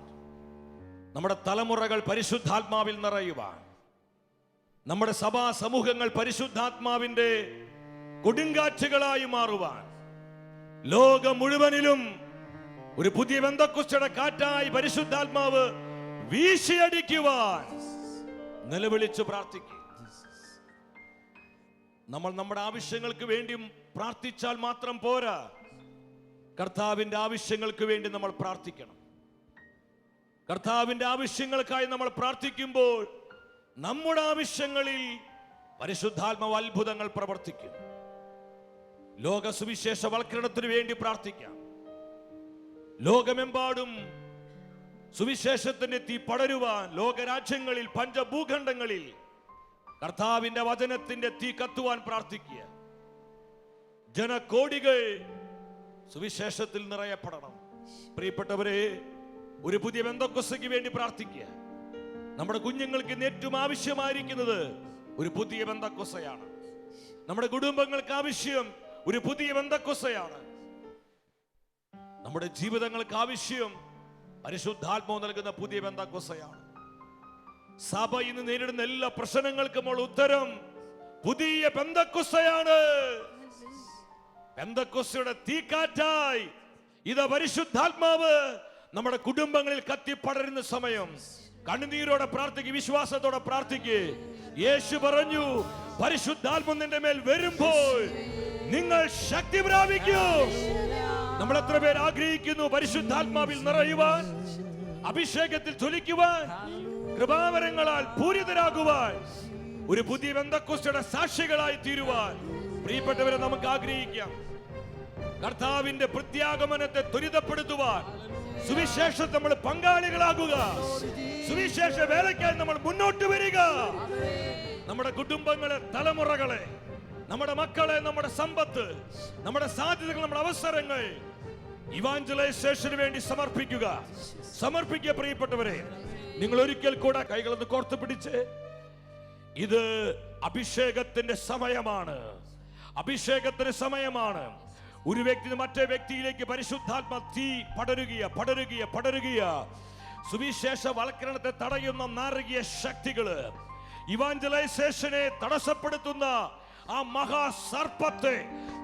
നമ്മുടെ തലമുറകൾ പരിശുദ്ധാത്മാവിൽ നിറയുവാൻ, നമ്മുടെ സഭാ സമൂഹങ്ങൾ പരിശുദ്ധാത്മാവിൻ്റെ കൊടുങ്കാറ്റുകളായി മാറുവാൻ, ലോകം മുഴുവനിലും ഒരു പുതിയ പെന്തക്കോസ്തിയുടെ കാറ്റായി പരിശുദ്ധാത്മാവ് വീശിയടിക്കുവാൻ നിലവിളിച്ച് പ്രാർത്ഥിക്കും. നമ്മൾ നമ്മുടെ ആവശ്യങ്ങൾക്ക് വേണ്ടി പ്രാർത്ഥിച്ചാൽ മാത്രം പോരാ, കർത്താവിന്റെ ആവശ്യങ്ങൾക്ക് വേണ്ടി നമ്മൾ പ്രാർത്ഥിക്കണം. കർത്താവിന്റെ ആവശ്യങ്ങൾക്കായി നമ്മൾ പ്രാർത്ഥിക്കുമ്പോൾ നമ്മുടെ ആവശ്യങ്ങളിൽ പരിശുദ്ധാത്മാവ് അത്ഭുതങ്ങൾ പ്രവർത്തിക്കും. ലോക സുവിശേഷവൽക്കരണത്തിന് വേണ്ടി പ്രാർത്ഥിക്കാം. ലോകമെമ്പാടും സുവിശേഷത്തിന്റെ തീ പടരുവാൻ, ലോകരാജ്യങ്ങളിൽ പഞ്ചഭൂഖണ്ഡങ്ങളിൽ കർത്താവിന്റെ വചനത്തിന്റെ തീ കത്തുവാൻ പ്രാർത്ഥിക്കുക. ജനകോടികൾ സുവിശേഷത്തിൽ നിറയപ്പെടണം. പ്രിയപ്പെട്ടവരെ, ഒരു പുതിയ പെന്തക്കോസ്തിക്ക് വേണ്ടി പ്രാർത്ഥിക്കുക. നമ്മുടെ കുഞ്ഞുങ്ങൾക്ക് ഇന്ന് ഏറ്റവും ആവശ്യമായിരിക്കുന്നത് ഒരു പുതിയ പെന്തക്കോസ്തയാണ്. നമ്മുടെ കുടുംബങ്ങൾക്ക് ആവശ്യം ഒരു പുതിയ പെന്തക്കോസ്തയാണ്. നമ്മുടെ ജീവിതങ്ങൾക്ക് ആവശ്യം പരിശുദ്ധാത്മാവ് നൽകുന്ന പുതിയ പെന്തക്കോസ്തയാണ്. സഭ ഇന്ന് നേരിടുന്ന എല്ലാ പ്രശ്നങ്ങൾക്കും ഉത്തരം പുതിയ പെന്തക്കോസ്തയാണ്. പെന്തക്കോസ്തയുടെ തീക്കാറ്റായി ഇത് പരിശുദ്ധാത്മാവ് നമ്മുടെ കുടുംബങ്ങളിൽ കത്തിപ്പടരുന്ന സമയം കണ്ണുനീരോടെ പ്രാർത്ഥിക്കുക, വിശ്വാസത്തോടെ പ്രാർത്ഥിക്കുക. യേശു പറഞ്ഞു, പരിശുദ്ധാത്മാവ് നിന്റെ മേൽ വരുമ്പോൾ നിങ്ങൾ ശക്തി പ്രാപിക്കും. നമ്മൾ എത്ര പേർ ആഗ്രഹിക്കുന്നു പരിശുദ്ധാത്മാവിൽ നിറയുവാൻ, അഭിഷേകത്തിൽ ജ്വലിക്കുവാൻ, കൃപാവരങ്ങളാൽ പൂരിതരാകുവാൻ, ഒരു പുതിയ പെന്തക്കോസ്തിയുടെ സാക്ഷികളായി തീരുവാൻ. പ്രിയപ്പെട്ടവരെ, നമുക്ക് ആഗ്രഹിക്കാം. കർത്താവിന്റെ പ്രത്യാഗമനത്തെ ത്വരിതപ്പെടുത്തുവാൻ സുവിശേഷത്തിൽ നമ്മൾ പങ്കാളികളാകുക. സുവിശേഷ വേലയ്ക്കായി നമ്മൾ മുന്നോട്ട് വരിക. നമ്മുടെ കുടുംബങ്ങളെ, തലമുറകളെ, നമ്മുടെ മക്കളെ, നമ്മുടെ സമ്പത്ത്, നമ്മുടെ സാധ്യതകൾ, നമ്മുടെ അവസരങ്ങൾ ഇവാഞ്ചലൈസേഷന് വേണ്ടി സമർപ്പിക്കുക. പ്രിയപ്പെട്ടവരെ, നിങ്ങൾ ഒരിക്കൽ കൂടെ കൈകളൊന്ന് കോർത്ത് പിടിച്ച്, ഇത് അഭിഷേകത്തിന്റെ സമയമാണ്. അഭിഷേകത്തിന് സമയമാണ്. ഒരു വ്യക്തി മറ്റേ വ്യക്തിയിലേക്ക് പരിശുദ്ധാത്മ തീ പടരുക. സുവിശേഷവൽക്കരണത്തെ തടയുന്ന നാരകീയ ശക്തികള്, ഇവാഞ്ചലൈസേഷനെ തടസ്സപ്പെടുത്തുന്ന ആ മഹാസർപ്പത്തെ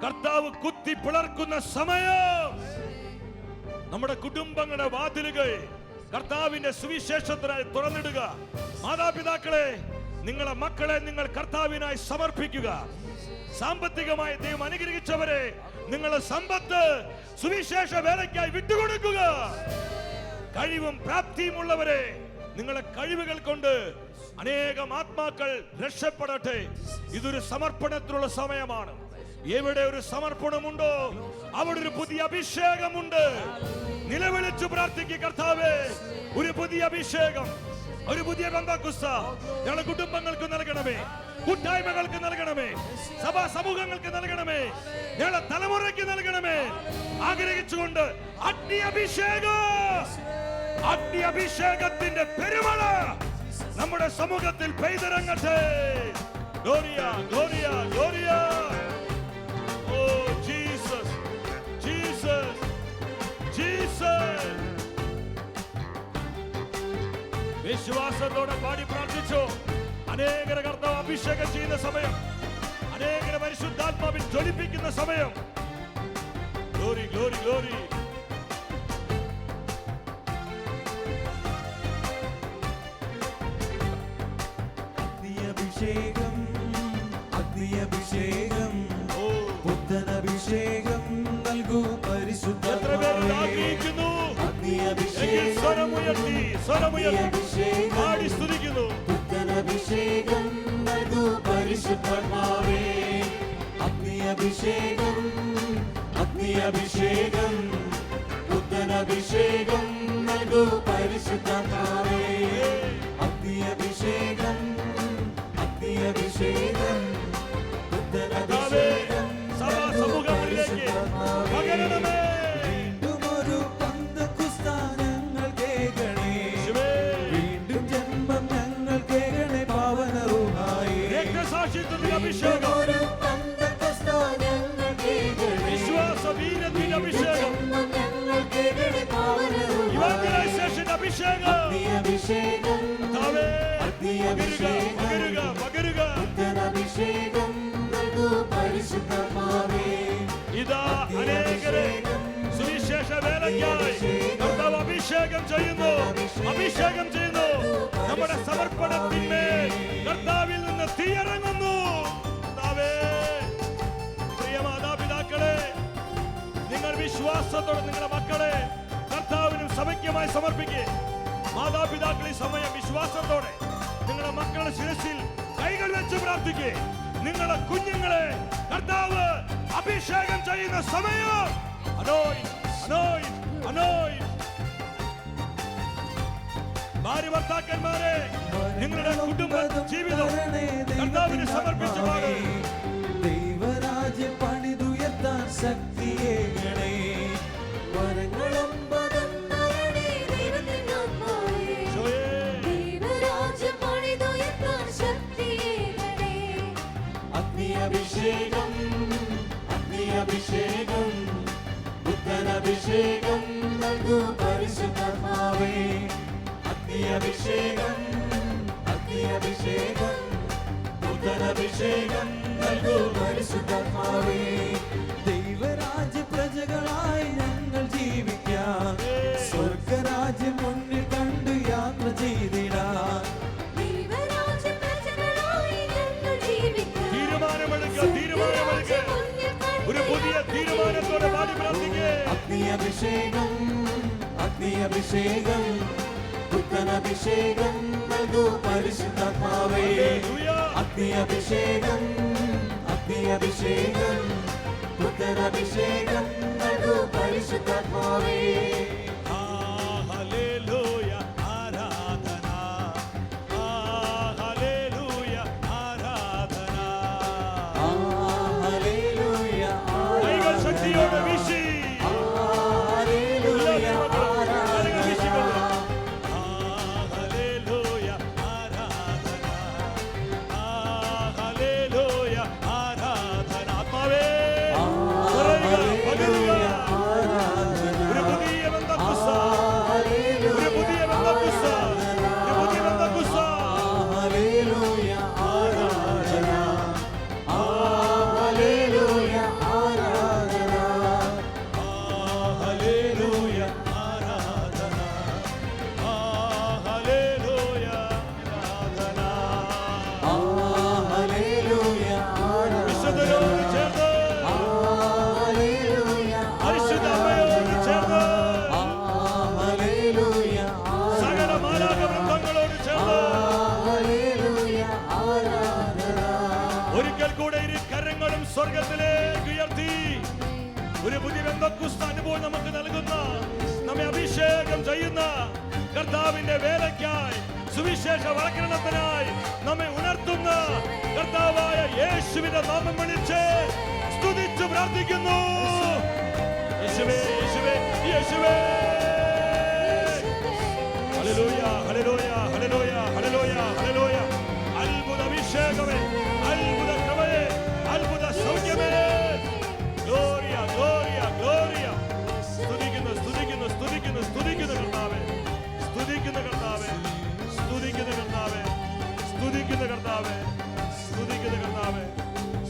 കർത്താവ് കുത്തി പിളർക്കുന്ന സമയം. നമ്മുടെ കുടുംബങ്ങളുടെ വാതിലുകൾ കർത്താവിന്റെ സുവിശേഷത്തിനായി തുറന്നിടുക. മാതാപിതാക്കളെ, നിങ്ങളെ മക്കളെ നിങ്ങൾ കർത്താവിനായി സമർപ്പിക്കുക. സാമ്പത്തികമായി ദൈവം അനുഗ്രഹിച്ചവരെ, നിങ്ങളുടെ സമ്പത്ത് സുവിശേഷ വേലയ്ക്കായി വിട്ടുകൊടുക്കുക. കഴിവും പ്രാപ്തിയും ഉള്ളവരെ, നിങ്ങളെ കഴിവുകൾ കൊണ്ട് അനേകം ആത്മാക്കൾ രക്ഷപ്പെടട്ടെ. ഇതൊരു സമർപ്പണത്തിനുള്ള സമയമാണ്. എവിടെ ഒരു സമർപ്പണമുണ്ടോ അവിടെ ഒരു പുതിയ അഭിഷേകമുണ്ട്. നിലവിളിച്ചു പ്രാർത്ഥിക്കുക, കർത്താവേ, ഒരു പുതിയ അഭിഷേകം, ഒരു പുതിയ പെന്തക്കോസ്ത ഞങ്ങളുടെ കുടുംബങ്ങൾക്ക് നൽകണമേ, കൂട്ടായ്മകൾക്ക് നൽകണമേ, സഭാ സമൂഹങ്ങൾക്ക് നൽകണമേ, ഞങ്ങളുടെ തലമുറയ്ക്ക് നൽകണമേ. ആഗ്രഹിച്ചുകൊണ്ട് അഗ്നിയഭിഷേകത്തിന്റെ പെരുമഴ നമ്മുടെ സമൂഹത്തിൽ പെയ്തിറങ്ങട്ടെ. Gloria, gloria, gloria. Oh Jesus, Jesus, Jesus. വിശ്വാസത്തോടെ പാടി പ്രാർത്ഥിച്ചു. അനേകരെ കർത്താവ് അഭിഷേകം ചെയ്യുന്ന സമയം, അനേകരെ പരിശുദ്ധാത്മാവിൽ ജ്വലിപ്പിക്കുന്ന സമയം. Glory, glory, glory. അഗ്നിയഭിഷേകം, പുത്തനഭിഷേകം നൽകൂ പരിശുദ്ധാത്മാവേ. പുത്തനഭിഷേകം നൽകൂ പരിശുദ്ധാത്മാവേ. അഗ്നിയഭിഷേകം, അഗ്നിയഭിഷേകം, പുത്തനഭിഷേകം നൽകൂ പരിശുദ്ധാത്മാവേ. അഗ്നിയഭിഷേകം, അഗ്നിയഭിഷേകം, പുത്തനഭിഷേകം പകരണമേ. വീണ്ടും ഒരു പെന്തക്കോസ്ത ഞങ്ങൾ കേൾക്കണേ. വീണ്ടും ജന്മം ഞങ്ങൾ കേൾക്കണേ. പാവന റൂഹായേ, രക്തസാക്ഷിത്വത്തിന്റെ അഭിഷേകം, ഒരു പെന്തക്കോസ്ത ഞങ്ങൾ കേൾക്കണേ. വിശ്വാസവീര്യത്തിന്റെ അഭിഷേകം, ഞങ്ങൾ കേൾക്കണേ. പാവന റൂഹായേ, ഇവാഞ്ചലൈസേഷന്റെ അഭിഷേകം. അഗ്നിയഭിഷേകം, പകരുക, പകരുക, പകരുക. പുത്തനഭിഷേകം നൽകൂ പരിശുദ്ധാത്മാവേ. ഇതാ അനേകരെ സുവിശേഷ വേലയ്ക്കായി കർത്താവ് അഭിഷേകം ചെയ്യുന്നു, അഭിഷേകം ചെയ്യുന്നു. നമ്മുടെ സമർപ്പണത്തിന്മേൽ കർത്താവിൽ നിന്ന് തീയിറങ്ങുന്നു. കർത്താവേ, പ്രിയ മാതാപിതാക്കളെ, നിങ്ങൾ വിശ്വാസത്തോടെ നിങ്ങളുടെ മക്കളെ കർത്താവിനും സഭയ്ക്കുമായി സമർപ്പിക്കുക. മാതാപിതാക്കൾ ഈ സമയം വിശ്വാസത്തോടെ നിങ്ങളുടെ മക്കളുടെ ശിരസിൽ കൈകൾ വെച്ച് പ്രാർത്ഥിക്കുക. നിങ്ങളുടെ കുഞ്ഞുങ്ങളെ കർത്താവ് അഭിഷേകം ചെയ്യുന്ന സമയം. ഭാര്യ ഭർത്താക്കന്മാരെ, നിങ്ങളുടെ കുടുംബ ജീവിതം കർത്താവിന് സമർപ്പിച്ചു പാടും. ദൈവരാജ്യം പണിതുയർത്താൻ ശക്തിയേകണേ. വരങ്ങളും പദങ്ങളെ ദൈവത്തിനാത്മാവേ, ദൈവരാജ്യം പണിതുയർത്താൻ ശക്തിയേകണേ. അഗ്നിയഭിഷേകം, അഗ്നിയഭിഷേകം, പുത്തനഭിഷേകം നൽകൂ പരിശുദ്ധാത്മാവേ. അഗ്നിയഭിഷേകം, അഗ്നിയഭിഷേകം, പുത്തനഭിഷേകം നൽകൂ പരിശുദ്ധാത്മാവേ. ദൈവരാജ്യ പ്രജകളായി ഞങ്ങൾ ജീവിക്കാൻ സ്വർഗരാജ്യം മുന്നിൽ കണ്ടു യാത്ര ചെയ്തിടാൻ. ദൈവരാജ്യ പ്രജകളായി ഞങ്ങൾ ജീവിക്കാൻ തീരുമാനമെടുക്കുക, തീരുമാനമെടുക്കുക. ഒരു പുതിയ തീരുമാനത്തോടെ പാടി പ്രാർത്ഥിക്കുക. അഗ്നിയഭിഷേകം, അഗ്നിയഭിഷേകം, പുത്തനഭിഷേകം നൽകൂ പരിശുദ്ധാത്മാവേ. അഗ്നിയഭിഷേകം, അഗ്നിയഭിഷേകം, പുത്തനഭിഷേകം നൽകൂ പരിശുദ്ധാത്മാവേ. ഹല്ലേലൂയ, ആരാധന. ഹല്ലേലൂയ, ആരാധന. ഹല്ലേലൂയ, കൈകൾ ശക്തിയോടെ വീശി. ഹല്ലേലൂയ, കൈകൾ വീശിക്കൊണ്ട്. ഹല്ലേലൂയ, ആരാധന. ഹല്ലേലൂയ, ആരാധന. ആത്മാവേ നിറയുക, പകരുക. ഒരു പുതിയ ബന്ധക്കുസ, ഒരു പുതിയ ബന്ധക്കുസ, ഒരു പുതിയ ബന്ധക്കുസ. ഹല്ലേലൂയ, ആരാധന. ഹല്ലേലൂയ, ആരാധന. ഹല്ലേലൂയ, ആരാധന. ഹല്ലേലൂയ, ആരാധന. ഹല്ലേലൂയ, ആരാധന. വിശുദ്ധരോട് ചേർന്ന്, ഹല്ലേലൂയ, പരിശുദ്ധ അമ്മയോട് ചേർന്ന്, ഹല്ലേലൂയ, സകല മാലാഖവൃന്ദങ്ങളോട് ചേർന്ന് ഹല്ലേലൂയ, ആരാധന. ഒരിക്കൽ കൂടെ ഇരു കരങ്ങളും സ്വർഗത്തിലേക്ക് ഉയർത്തി ഒരു പുതിയ ബന്ധക്കുസ്ത അനുഭവം നമുക്ക് നൽകുന്ന, നമ്മെ അഭിഷേകം ചെയ്യുന്ന കർത്താവിന്റെ വേലയ്ക്കായി, സുവിശേഷ വൽക്കരണത്തിനായി നമ്മെ ഉണർത്തുന്ന കർത്താവായ യേശുവിന്റെ നാമം വിളിച്ച് സ്തുതിച്ചു പ്രാർത്ഥിക്കുന്നു. യേശുവേ, യേശുവേ, യേശുവേ. Hallelujah, hallelujah, hallelujah, hallelujah, hallelujah. അത്ഭുത അഭിഷേകമേ, അത്ഭുത കൃപയേ, അത്ഭുത സൗഖ്യമേ. Gloria, gloria, Gloria. സ്തുതിക്കുന്നു, സ്തുതിക്കുന്നു, സ്തുതിക്കുന്നു, സ്തുതിക്കുന്നു കർത്താവേ, സ്തുതിക്കുന്നു കർത്താവേ, സ്തുതിക്കുന്നു കർത്താവേ, സ്തുതിക്കുന്നു കർത്താവേ, സ്തുതിക്കുന്നു കർത്താവേ,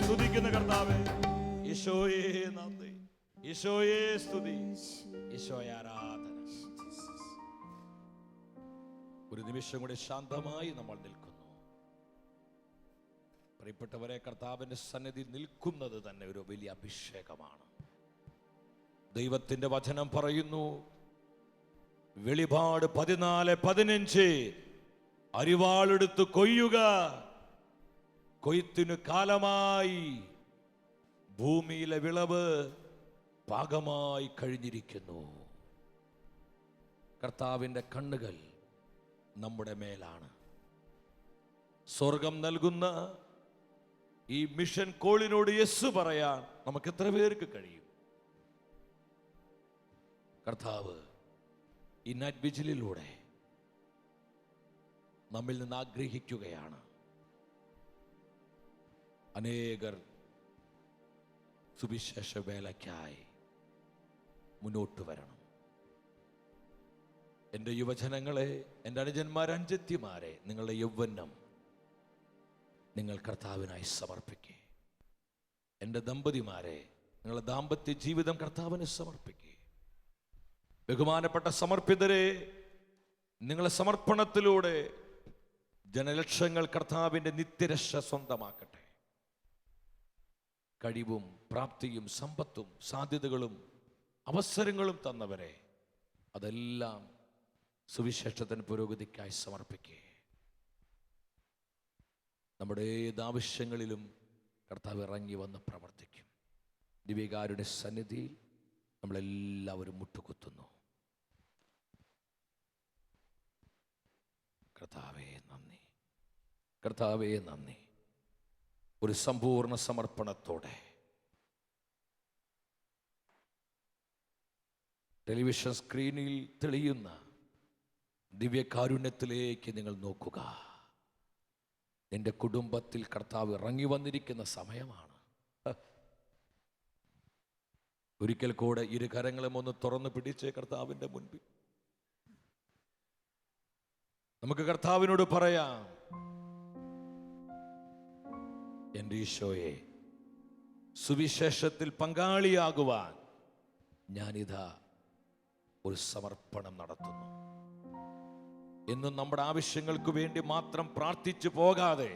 സ്തുതിക്കുന്നു കർത്താവേ. ഈശോയേ നന്ദി, ഈശോയേ സ്തുതി, ഈശോയെ ആരാധന. ഒരു നിമിഷം കൂടി ശാന്തമായി നമ്മൾ നിൽക്കുന്നു. പ്രിയപ്പെട്ടവരെ, കർത്താവിന്റെ സന്നിധി നിൽക്കുന്നത് തന്നെ ഒരു വലിയ അഭിഷേകമാണ്. ദൈവത്തിന്റെ വചനം പറയുന്നു, വെളിപാട് 14:15, അരിവാളെടുത്ത് കൊയ്യുക, കൊയ്ത്തിനു കാലമായി, ഭൂമിയിലെ വിളവ് പാകമായി കഴിഞ്ഞിരിക്കുന്നു. കർത്താവിന്റെ കണ്ണുകൾ നമ്മുടെ മേലാണ്. സ്വർഗം നൽകുന്ന ഈ മിഷൻ കോളിനോട് യെസ് പറയാൻ നമുക്ക് എത്ര പേർക്ക് കഴിയും? കർത്താവ് ഈ നൈറ്റ് വിജിലിലൂടെ നമ്മിൽ നിന്ന് ആഗ്രഹിക്കുകയാണ്. അനേകർ സുവിശേഷ വേലയ്ക്കായി മുന്നോട്ട് വരണം. എൻ്റെ യുവജനങ്ങളെ, എൻ്റെ അനുജന്മാരെ, അനുജത്തിമാരെ, നിങ്ങളുടെ യൗവനം നിങ്ങൾ കർത്താവിനായി സമർപ്പിക്കുക. എൻ്റെ ദമ്പതിമാരെ, നിങ്ങളുടെ ദാമ്പത്യ ജീവിതം കർത്താവിന് സമർപ്പിക്കുക. ബഹുമാനപ്പെട്ട സമർപ്പിതരെ, നിങ്ങളെ സമർപ്പണത്തിലൂടെ ജനലക്ഷങ്ങൾ കർത്താവിൻ്റെ നിത്യരക്ഷ സ്വന്തമാക്കട്ടെ. കഴിവും പ്രാപ്തിയും സമ്പത്തും സാധ്യതകളും അവസരങ്ങളും തന്നവരെ അതെല്ലാം സുവിശേഷത്തിന് പുരോഗതിക്കായി സമർപ്പിക്കുക. നമ്മുടെ ഏത് ആവശ്യങ്ങളിലും കർത്താവ് ഇറങ്ങി വന്ന് പ്രവർത്തിക്കും. ദിവ്യകാരുടെ സന്നിധിയിൽ നമ്മളെല്ലാവരും മുട്ടുകുത്തുന്നു. കർത്താവേ നന്ദി, കർത്താവേ നന്ദി. ഒരു സമ്പൂർണ്ണ സമർപ്പണത്തോടെ ടെലിവിഷൻ സ്ക്രീനിൽ തെളിയുന്ന ദിവ്യകാരുണ്യത്തിലേക്ക് നിങ്ങൾ നോക്കുക. നിന്റെ കുടുംബത്തിൽ കർത്താവ് ഇറങ്ങി വന്നിരിക്കുന്ന സമയമാണ്. ഒരിക്കൽ കൂടെ ഇരു കരങ്ങളും ഒന്ന് തുറന്നു പിടിച്ച് കർത്താവിൻ്റെ മുൻപിൽ നമുക്ക് കർത്താവിനോട് പറയാം, എൻ്റെ ഈശോയെ, സുവിശേഷത്തിൽ പങ്കാളിയാകുവാൻ ഞാനിതാ ഒരു സമർപ്പണം നടത്തുന്നു. എന്നും നമ്മുടെ ആവശ്യങ്ങൾക്ക് വേണ്ടി മാത്രം പ്രാർത്ഥിച്ചു പോകാതെ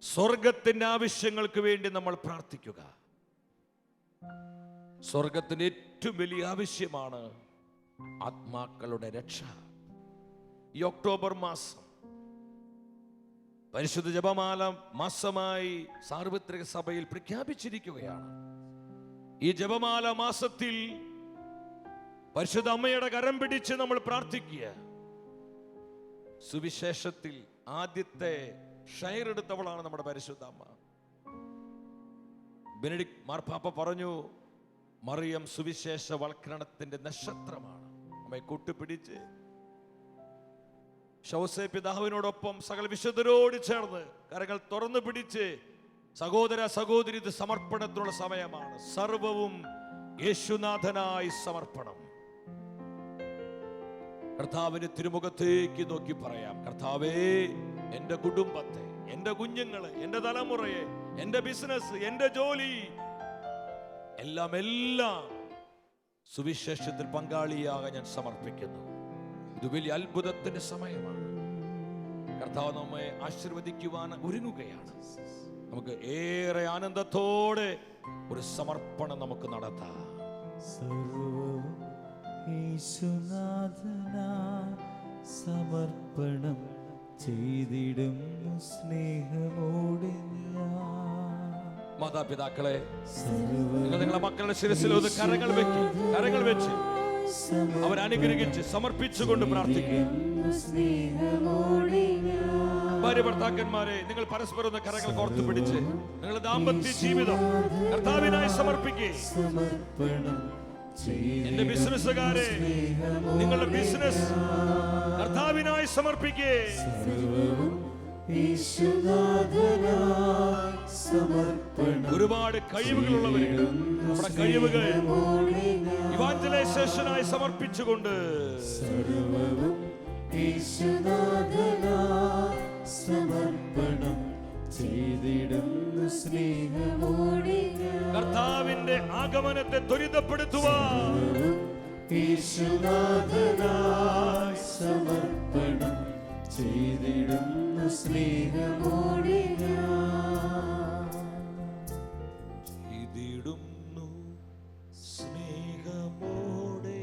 സ്വർഗത്തിന്റെ ആവശ്യങ്ങൾക്ക് വേണ്ടി നമ്മൾ പ്രാർത്ഥിക്കുക. സ്വർഗത്തിന്റെ ഏറ്റവും വലിയ ആവശ്യമാണ് ആത്മാക്കളുടെ രക്ഷ. ഈ ഒക്ടോബർ മാസം പരിശുദ്ധ ജപമാല മാസമായി സാർവത്രിക സഭയിൽ പ്രഖ്യാപിച്ചിരിക്കുകയാണ്. ഈ ജപമാല മാസത്തിൽ പരിശുദ്ധ അമ്മയുടെ കരം പിടിച്ച് നമ്മൾ പ്രാർത്ഥിക്കുക. സുവിശേഷത്തിൽ ആദ്യത്തെ ഷെയർ എടുത്തവളാണ് നമ്മുടെ പരിശുദ്ധ അമ്മ. ബെനഡിക്ട് മാർപ്പാപ്പ പറഞ്ഞു, മറിയം സുവിശേഷ വൽക്കരണത്തിന്റെ നക്ഷത്രമാണ്. അമ്മയെ കൂട്ടുപിടിച്ച് ശൗസേ പിതാവിനോടൊപ്പം സകല വിശുദ്ധരോട് ചേർന്ന് കരങ്ങൾ തുറന്നു പിടിച്ച്, സഹോദര സഹോദരി, ഇത് സമർപ്പണത്തിനുള്ള സമയമാണ്. സർവവും യേശുനാഥനായി സമർപ്പണം. കർത്താവിന്റെ തിരുമുഖത്തേക്ക് നോക്കി പറയാം, കർത്താവേ, എൻ്റെ കുടുംബത്തെ, എൻ്റെ കുഞ്ഞുങ്ങളെ, എൻ്റെ തലമുറയെ, എൻ്റെ ബിസിനസ്, എൻ്റെ ജോലി എല്ലാം സുവിശേഷത്തിൽ പങ്കാളിയാകാൻ ഞാൻ സമർപ്പിക്കുന്നു. ഇത് വലിയ അത്ഭുതത്തിന്റെ സമയമാണ്. കർത്താവ് നമ്മെ ആശീർവദിക്കുവാൻ ഒരുങ്ങുകയാണ്. നമുക്ക് ഏറെ ആനന്ദത്തോടെ ഒരു സമർപ്പണം നമുക്ക് നടത്താം. സമർപ്പണം ചെയ്തിടും സ്നേഹമോടെ മാതാപിതാക്കളെ, നിങ്ങൾ നിങ്ങളുടെ മക്കളുടെ ശിരസിൽ ഒന്ന് കരങ്ങൾ വെച്ച് അവരനുഗ്രഹിച്ച് സമർപ്പിച്ചുകൊണ്ട് പ്രാർത്ഥിക്കും. ഭാര്യ ഭർത്താക്കന്മാരെ, നിങ്ങൾ പരസ്പരം ഒന്ന് കരങ്ങൾ കോർത്തു പിടിച്ച് നിങ്ങളുടെ ദാമ്പത്യ ജീവിതം കർത്താവിനായി സമർപ്പിക്കുക. എന്റെ ബിസിനസ്സുകാരെ, നിങ്ങളുടെ ബിസിനസ് കർത്താവിനായി സമർപ്പിക്കുക. ഒരുപാട് കഴിവുകളുള്ളവര് നമ്മുടെ കഴിവുകൾ ഇവാഞ്ചലൈസേഷനായി സമർപ്പിച്ചുകൊണ്ട് സമർപ്പണം ചെയ്തിടുന്നു സ്നേഹമോടെ കർത്താവിന്റെ ആഗമനത്തെ ത്വരിതപ്പെടുത്തുവാൻ സമർപ്പണം ചെയ്തിടുന്നു സ്നേഹമോടെ ചെയ്തിടുന്നു സ്നേഹമോടെ.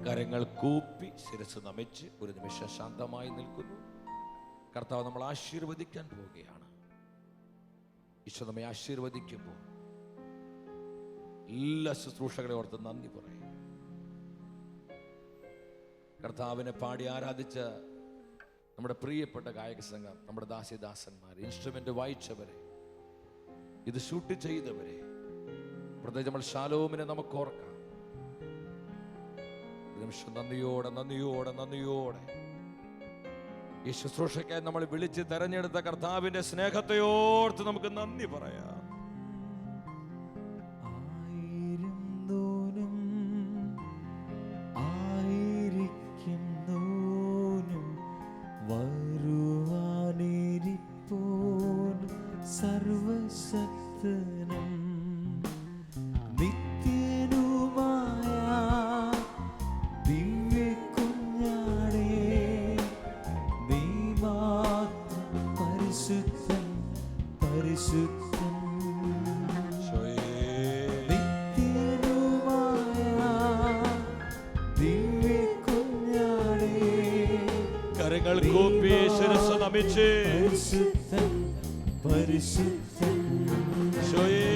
കരങ്ങൾ കൂപ്പി ശിരസ് നമിച്ച് ഒരു നിമിഷം ശാന്തമായി നിൽക്കുന്നു. കർത്താവ് നമ്മൾ ആശീർവദിക്കാൻ പോവുകയാണ്. ഈശോ നമ്മെ ആശീർവദിക്കുമ്പോൾ എല്ലാ ശുശ്രൂഷകളെ ഓർത്ത് നന്ദി പറയും. കർത്താവിനെ പാടി ആരാധിച്ച നമ്മുടെ പ്രിയപ്പെട്ട ഗായക സംഘം, നമ്മുടെ ദാസ്യദാസന്മാർ, ഇൻസ്ട്രുമെന്റ് വായിച്ചവരെ, ഇത് ഷൂട്ട് ചെയ്തവരെ, പ്രത്യേകിച്ച് നമ്മൾ ശാലോമിനെ നമുക്ക് ഓർക്കാം. ഒരു നിമിഷം നന്ദിയോടെ ഈ ശുശ്രൂഷയ്ക്കായി നമ്മൾ വിളിച്ച് തെരഞ്ഞെടുത്ത കർത്താവിന്റെ സ്നേഹത്തെ ഓർത്ത് നമുക്ക് നന്ദി പറയാം. സർവശക്തനും കരങ്ങൾ കൂപ്പി ശിരസ്സ് നമിച്ച് പരിശുദ്ധൻ പരിശുദ്ധൻ ഈശോയേ,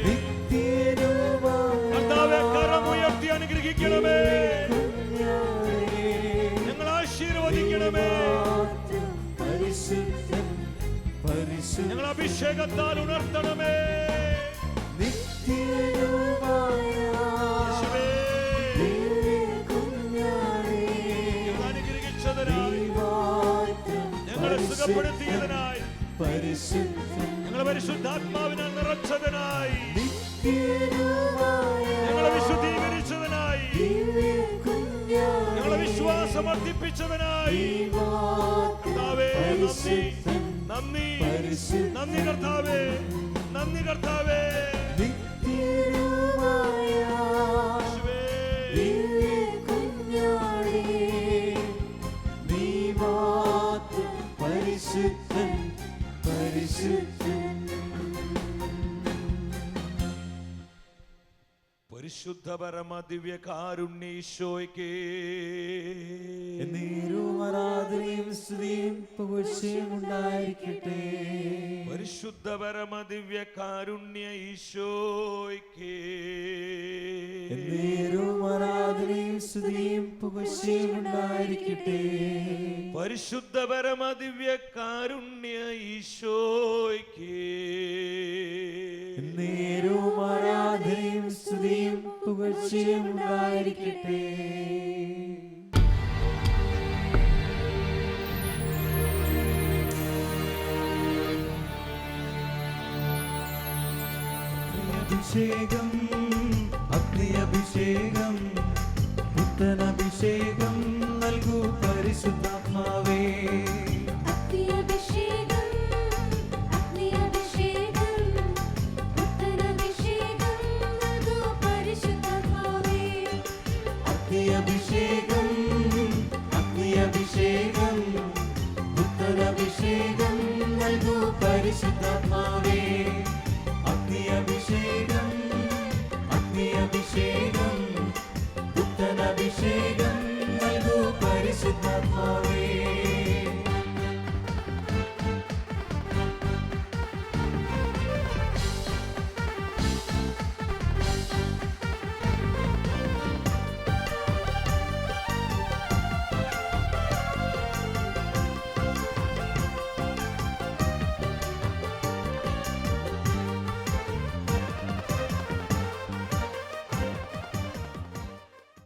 നിത്യനുമായ കർത്താവേ, കരമുയർത്തി അനുഗ്രഹിക്കണമേ, കുഞ്ഞാടേ, ഞങ്ങൾ ആശീർവദിക്കണമേ, പരിശുദ്ധൻ പരിശുദ്ധൻ ഞങ്ങൾ അഭിഷേകത്താൽ ഉണർത്തണമേ. നിത്യനുമായ യേശുവേ, കുഞ്ഞാടേ, ഞങ്ങൾ അനുഗ്രഹിച്ചതിനായി, ദൈവാത്മ ഞങ്ങളെ സുഖപ്പെടുത്തിയതിനായി, പരിശുദ്ധൻ ഞങ്ങളെ പരിശുദ്ധാത്മാവിനാൽ നിറച്ചതിനായി, നിത്യനുമായ ഞങ്ങളെ വിശുദ്ധീകരിച്ചതിനായി, കുഞ്ഞാടേ, ഞങ്ങളെ വിശ്വാസം വർദ്ധിപ്പിച്ചതിനായി കർത്താവേ, നന്ദി നന്ദി നന്ദി കർത്താവേ, നന്ദി കർത്താവേ. നിത്യനുമായ യേശുവേ, കുഞ്ഞാടേ, ദൈവാത്മ പരിശുദ്ധൻ പരിശുദ്ധൻ പരിശുദ്ധ പരമ ദിവ്യ കാരുണ്യേശോയ്ക്ക് എന്നേരവും ആരാധനയും സ്തുതിയും പുകഴ്ചയും ഉണ്ടായിരിക്കട്ടെ. പരിശുദ്ധ പരമ ദിവ്യ കാരുണ്യ ഈശോയ്ക്ക് എന്നേരവും ആരാധനയും സ്തുതിയും പുകഴ്ചയും ഉണ്ടായിരിക്കട്ടെ. പരിശുദ്ധ പരമ ദിവ്യ കാരുണ്യ ഈശോയ്ക്ക് എന്നേരവും ആരാധനയും സ്തുതിയും പുകഴ്ചയും ഉണ്ടായിരിക്കട്ടെ. അഭിഷേകം അഗ്നി അഭിഷേകം